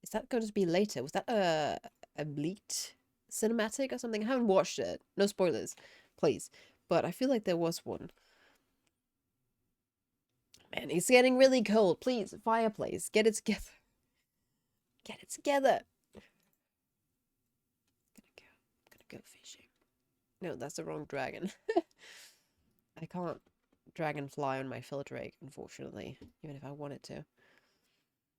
Is that going to be later? Was that a leaked cinematic or something? I haven't watched it. No spoilers, please. But I feel like there was one. Man, it's getting really cold. Please, fireplace, get it together. Get it together. I'm gonna go fishing. No, that's the wrong dragon. I can't dragonfly on my filter egg, unfortunately, even if I wanted to.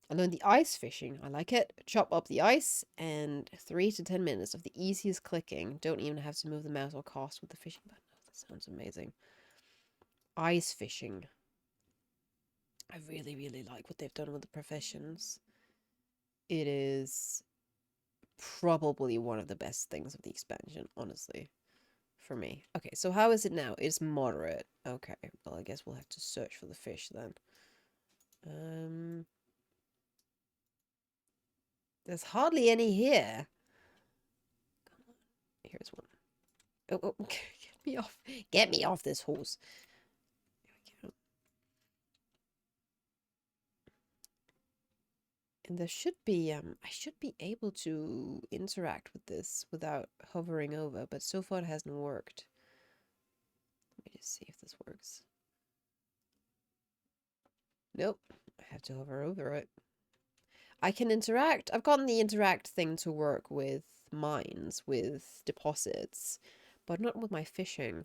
I learned the ice fishing. I like it. Chop up the ice and 3 to 10 minutes of the easiest clicking. Don't even have to move the mouse or cast with the fishing button. Oh, that sounds amazing. Ice fishing. I really, really like what they've done with the professions. It is probably one of the best things of the expansion, honestly, for me. Okay, so how is it now? It's moderate. Okay, well, I guess we'll have to search for the fish then. There's hardly any here. Come on. Here's one. Oh, get me off. Get me off this horse. There we go. And there should be, I should be able to interact with this without hovering over, but so far it hasn't worked. Let me just see if this works. Nope. I have to hover over it. I can interact. I've gotten the interact thing to work with mines, with deposits, but not with my fishing.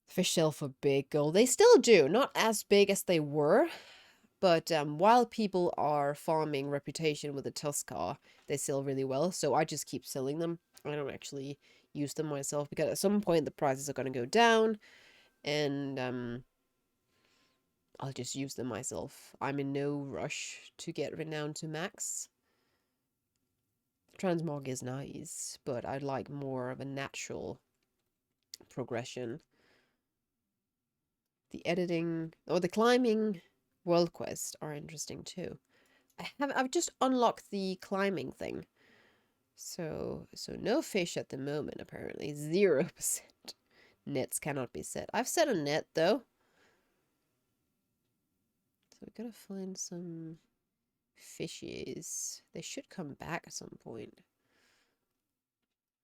Fish sell for big gold. They still do. Not as big as they were. But while people are farming reputation with the Tuskar, they sell really well. So I just keep selling them. I don't actually use them myself because at some point the prices are going to go down. And I'll just use them myself. I'm in no rush to get renowned to max. Transmog is nice, but I'd like more of a natural progression. The editing or the climbing world quests are interesting too. I've just unlocked the climbing thing. So no fish at the moment apparently. 0%. Nets cannot be set. I've set a net though. So we gotta find some fishies. They should come back at some point.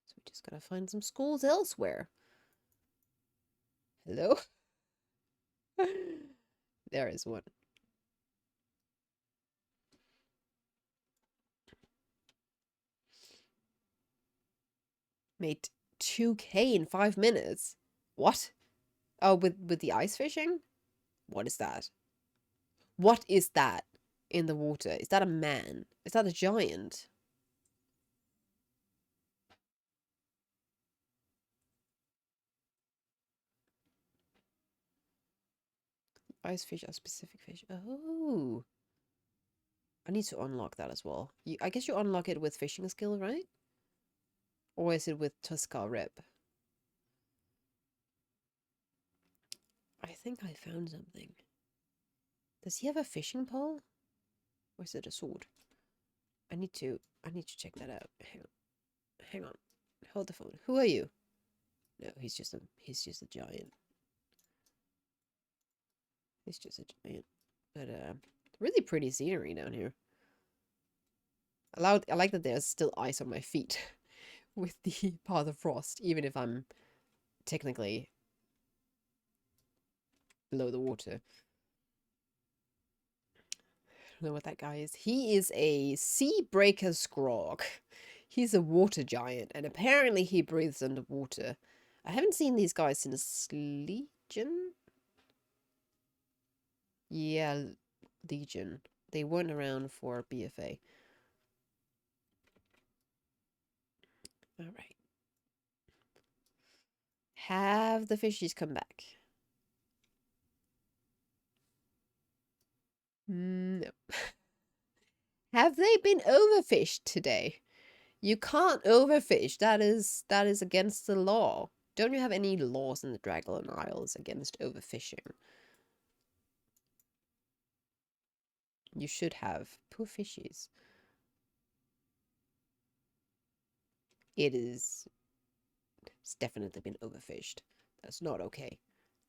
So we just gotta find some schools elsewhere. Hello? There is one. Made 2K in 5 minutes. What? Oh, with the ice fishing? What is that? What is that in the water? Is that a man? Is that a giant? Ice fish are specific fish. Oh. I need to unlock that as well. I guess you unlock it with fishing skill, right? Or is it with Tuskar rep? I think I found something. Does he have a fishing pole? Or is it a sword? I need to check that out. Hang on. Hold the phone. Who are you? No, he's just a giant. He's just a giant. But really pretty scenery down here. I like that there's still ice on my feet with the path of frost, even if I'm technically below the water. I don't know what that guy is. He is a sea breaker scrog. He's a water giant, and apparently he breathes underwater. I haven't seen these guys since Legion? Yeah, Legion. They weren't around for BFA. Alright. Have the fishies come back? No. Have they been overfished today? You can't overfish. That is against the law. Don't you have any laws in the Dragon Isles against overfishing? You should have. Poor fishies. It's definitely been overfished. That's not okay.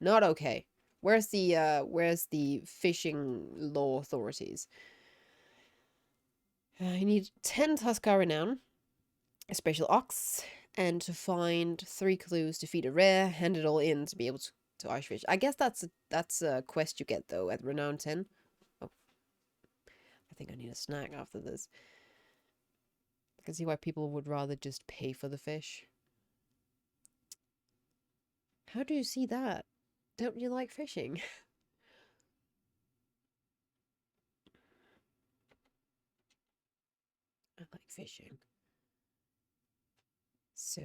Not okay. Where's the fishing law authorities? You need 10 Tuskar renown, a special ox, and to find 3 clues to feed a rare, hand it all in to be able to ice fish. I guess that's a quest you get though at renown 10. Oh, I think I need a snack after this. I can see why people would rather just pay for the fish. How do you see that? Don't you like fishing? I like fishing. So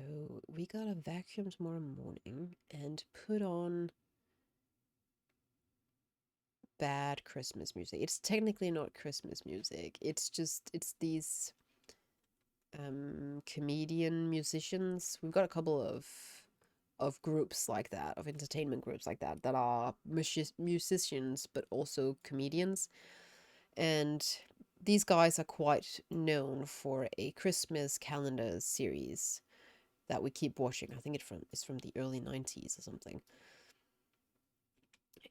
we gotta vacuum tomorrow morning and put on bad Christmas music. It's technically not Christmas music. It's these comedian musicians. We've got a couple of groups like that, of entertainment groups like that, that are musicians but also comedians. And these guys are quite known for a Christmas calendar series that we keep watching. I think it's from the early 90s or something.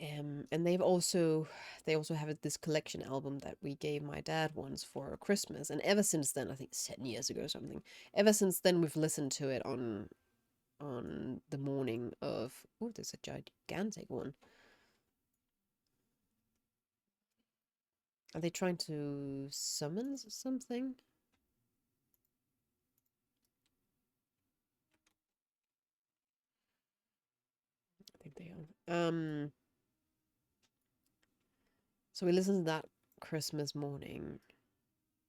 And they also have this collection album that we gave my dad once for Christmas, and ever since then, I think it's 10 years ago or something. Ever since then, we've listened to it on the morning of. Oh, there's a gigantic one. Are they trying to summon something? I think they are. So we listened to that Christmas morning,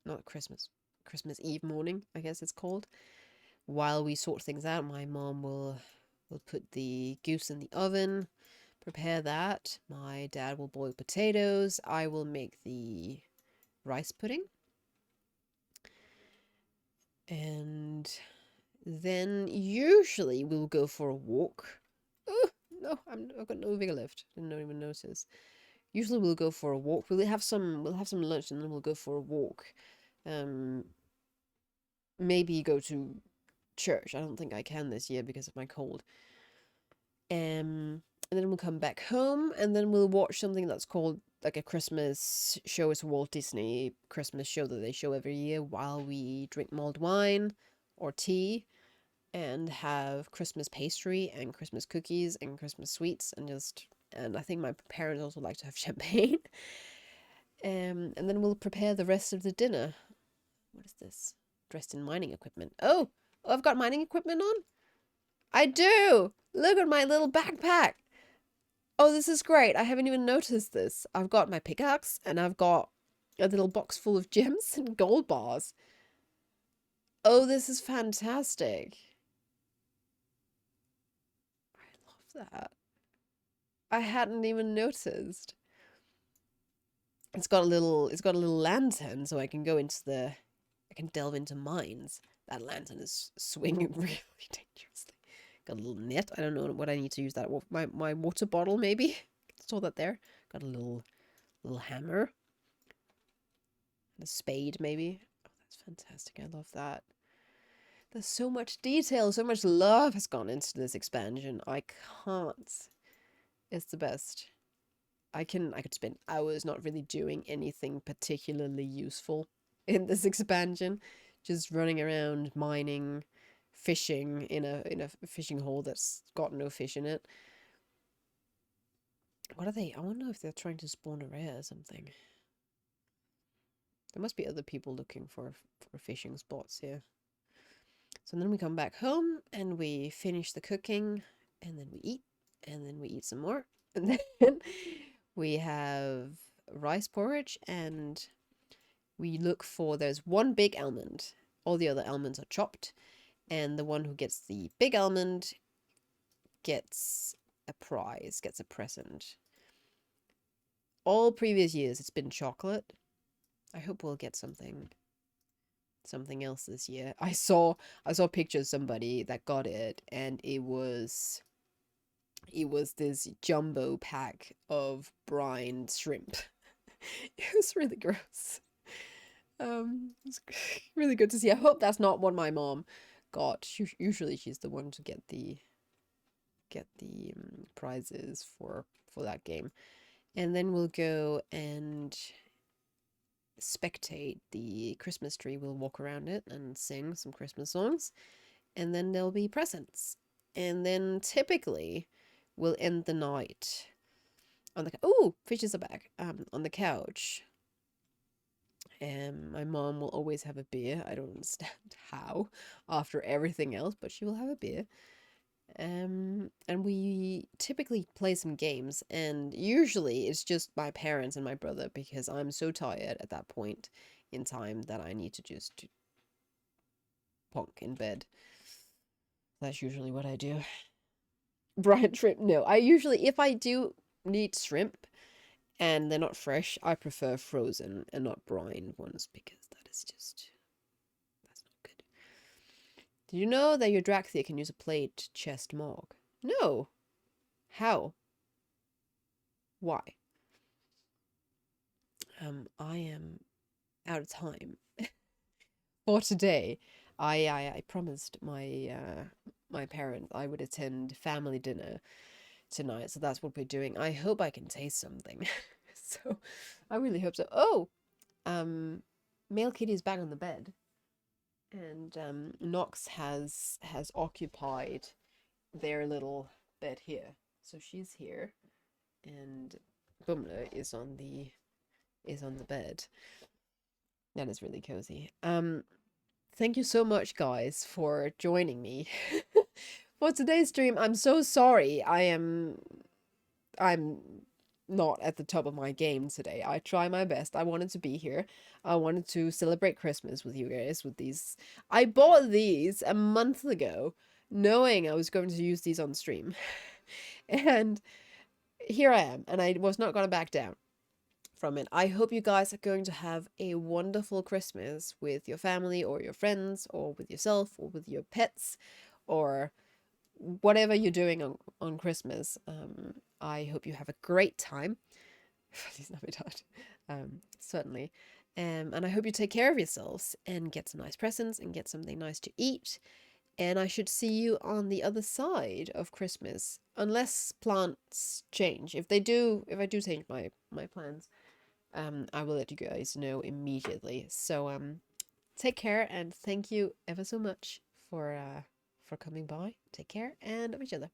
not Christmas Eve morning, I guess it's called. While we sort things out, my mom will put the goose in the oven, prepare that. My dad will boil potatoes. I will make the rice pudding. And then usually we'll go for a walk. Oh, no, I've got no vigor left. Didn't even notice. Usually we'll go for a walk. We'll have some lunch and then we'll go for a walk. Maybe go to church. I don't think I can this year because of my cold. And then we'll come back home and then we'll watch something that's called like a Christmas show. It's a Walt Disney Christmas show that they show every year while we drink mulled wine or tea and have Christmas pastry and Christmas cookies and Christmas sweets and I think my parents also like to have champagne. And then we'll prepare the rest of the dinner. What is this? Dressed in mining equipment. Oh, I've got mining equipment on? I do! Look at my little backpack! Oh, this is great. I haven't even noticed this. I've got my pickaxe and I've got a little box full of gems and gold bars. Oh, this is fantastic. I love that. I hadn't even noticed. It's got a little lantern so I can delve into mines. That lantern is swinging really dangerously. Got a little net. I don't know what I need to use that. My water bottle maybe. Store that there. Got a little hammer. And a spade maybe. Oh, that's fantastic. I love that. There's so much detail, so much love has gone into this expansion. I can't. It's the best. I could spend hours not really doing anything particularly useful in this expansion. Just running around mining, fishing in a fishing hole that's got no fish in it. What are they? I wonder if they're trying to spawn a rare or something. There must be other people looking for fishing spots here. So then we come back home and we finish the cooking, and then we eat, and then we eat some more. And then we have rice porridge, and we look for, there's one big almond. All the other almonds are chopped, and the one who gets the big almond gets a prize, gets a present. All previous years it's been chocolate. I hope we'll get something else this year. I saw pictures of somebody that got it, and it was this jumbo pack of brined shrimp. It was really gross. It's really good to see. I hope that's not what my mom got. Usually she's the one to get the prizes for that game. And then we'll go and spectate the Christmas tree. We'll walk around it and sing some Christmas songs. And then there'll be presents. And then typically we'll end the night on the... Oh, fishes are back. On the couch. And my mom will always have a beer. I don't understand how after everything else, but she will have a beer. And we typically play some games, and usually it's just my parents and my brother, because I'm so tired at that point in time that I need to just plonk in bed. That's usually what I do. Brine shrimp, no. I usually, if I do need shrimp and they're not fresh, I prefer frozen and not brine ones, because that is just, that's not good. Did you know that your Draxia can use a plate chest mog? No. How? Why? I am out of time for today. I promised my my parents I would attend family dinner tonight, so that's what we're doing. I hope I can taste something. So I really hope so. Oh, male kitty is back on the bed, and Nox has occupied their little bed here. So she's here, and Bumler is on the bed. That is really cozy. Thank you so much, guys, for joining me for today's stream. I'm so sorry. I'm not at the top of my game today. I try my best. I wanted to be here. I wanted to celebrate Christmas with you guys with these. I bought these a month ago, knowing I was going to use these on stream. And here I am, and I was not going to back down from it. I hope you guys are going to have a wonderful Christmas with your family or your friends or with yourself or with your pets or whatever you're doing on Christmas. I hope you have a great time. Please not be tired. Certainly. And I hope you take care of yourselves and get some nice presents and get something nice to eat. And I should see you on the other side of Christmas, unless plans change. If I do change my plans, I will let you guys know immediately. So take care, and thank you ever so much for coming by. Take care and love each other.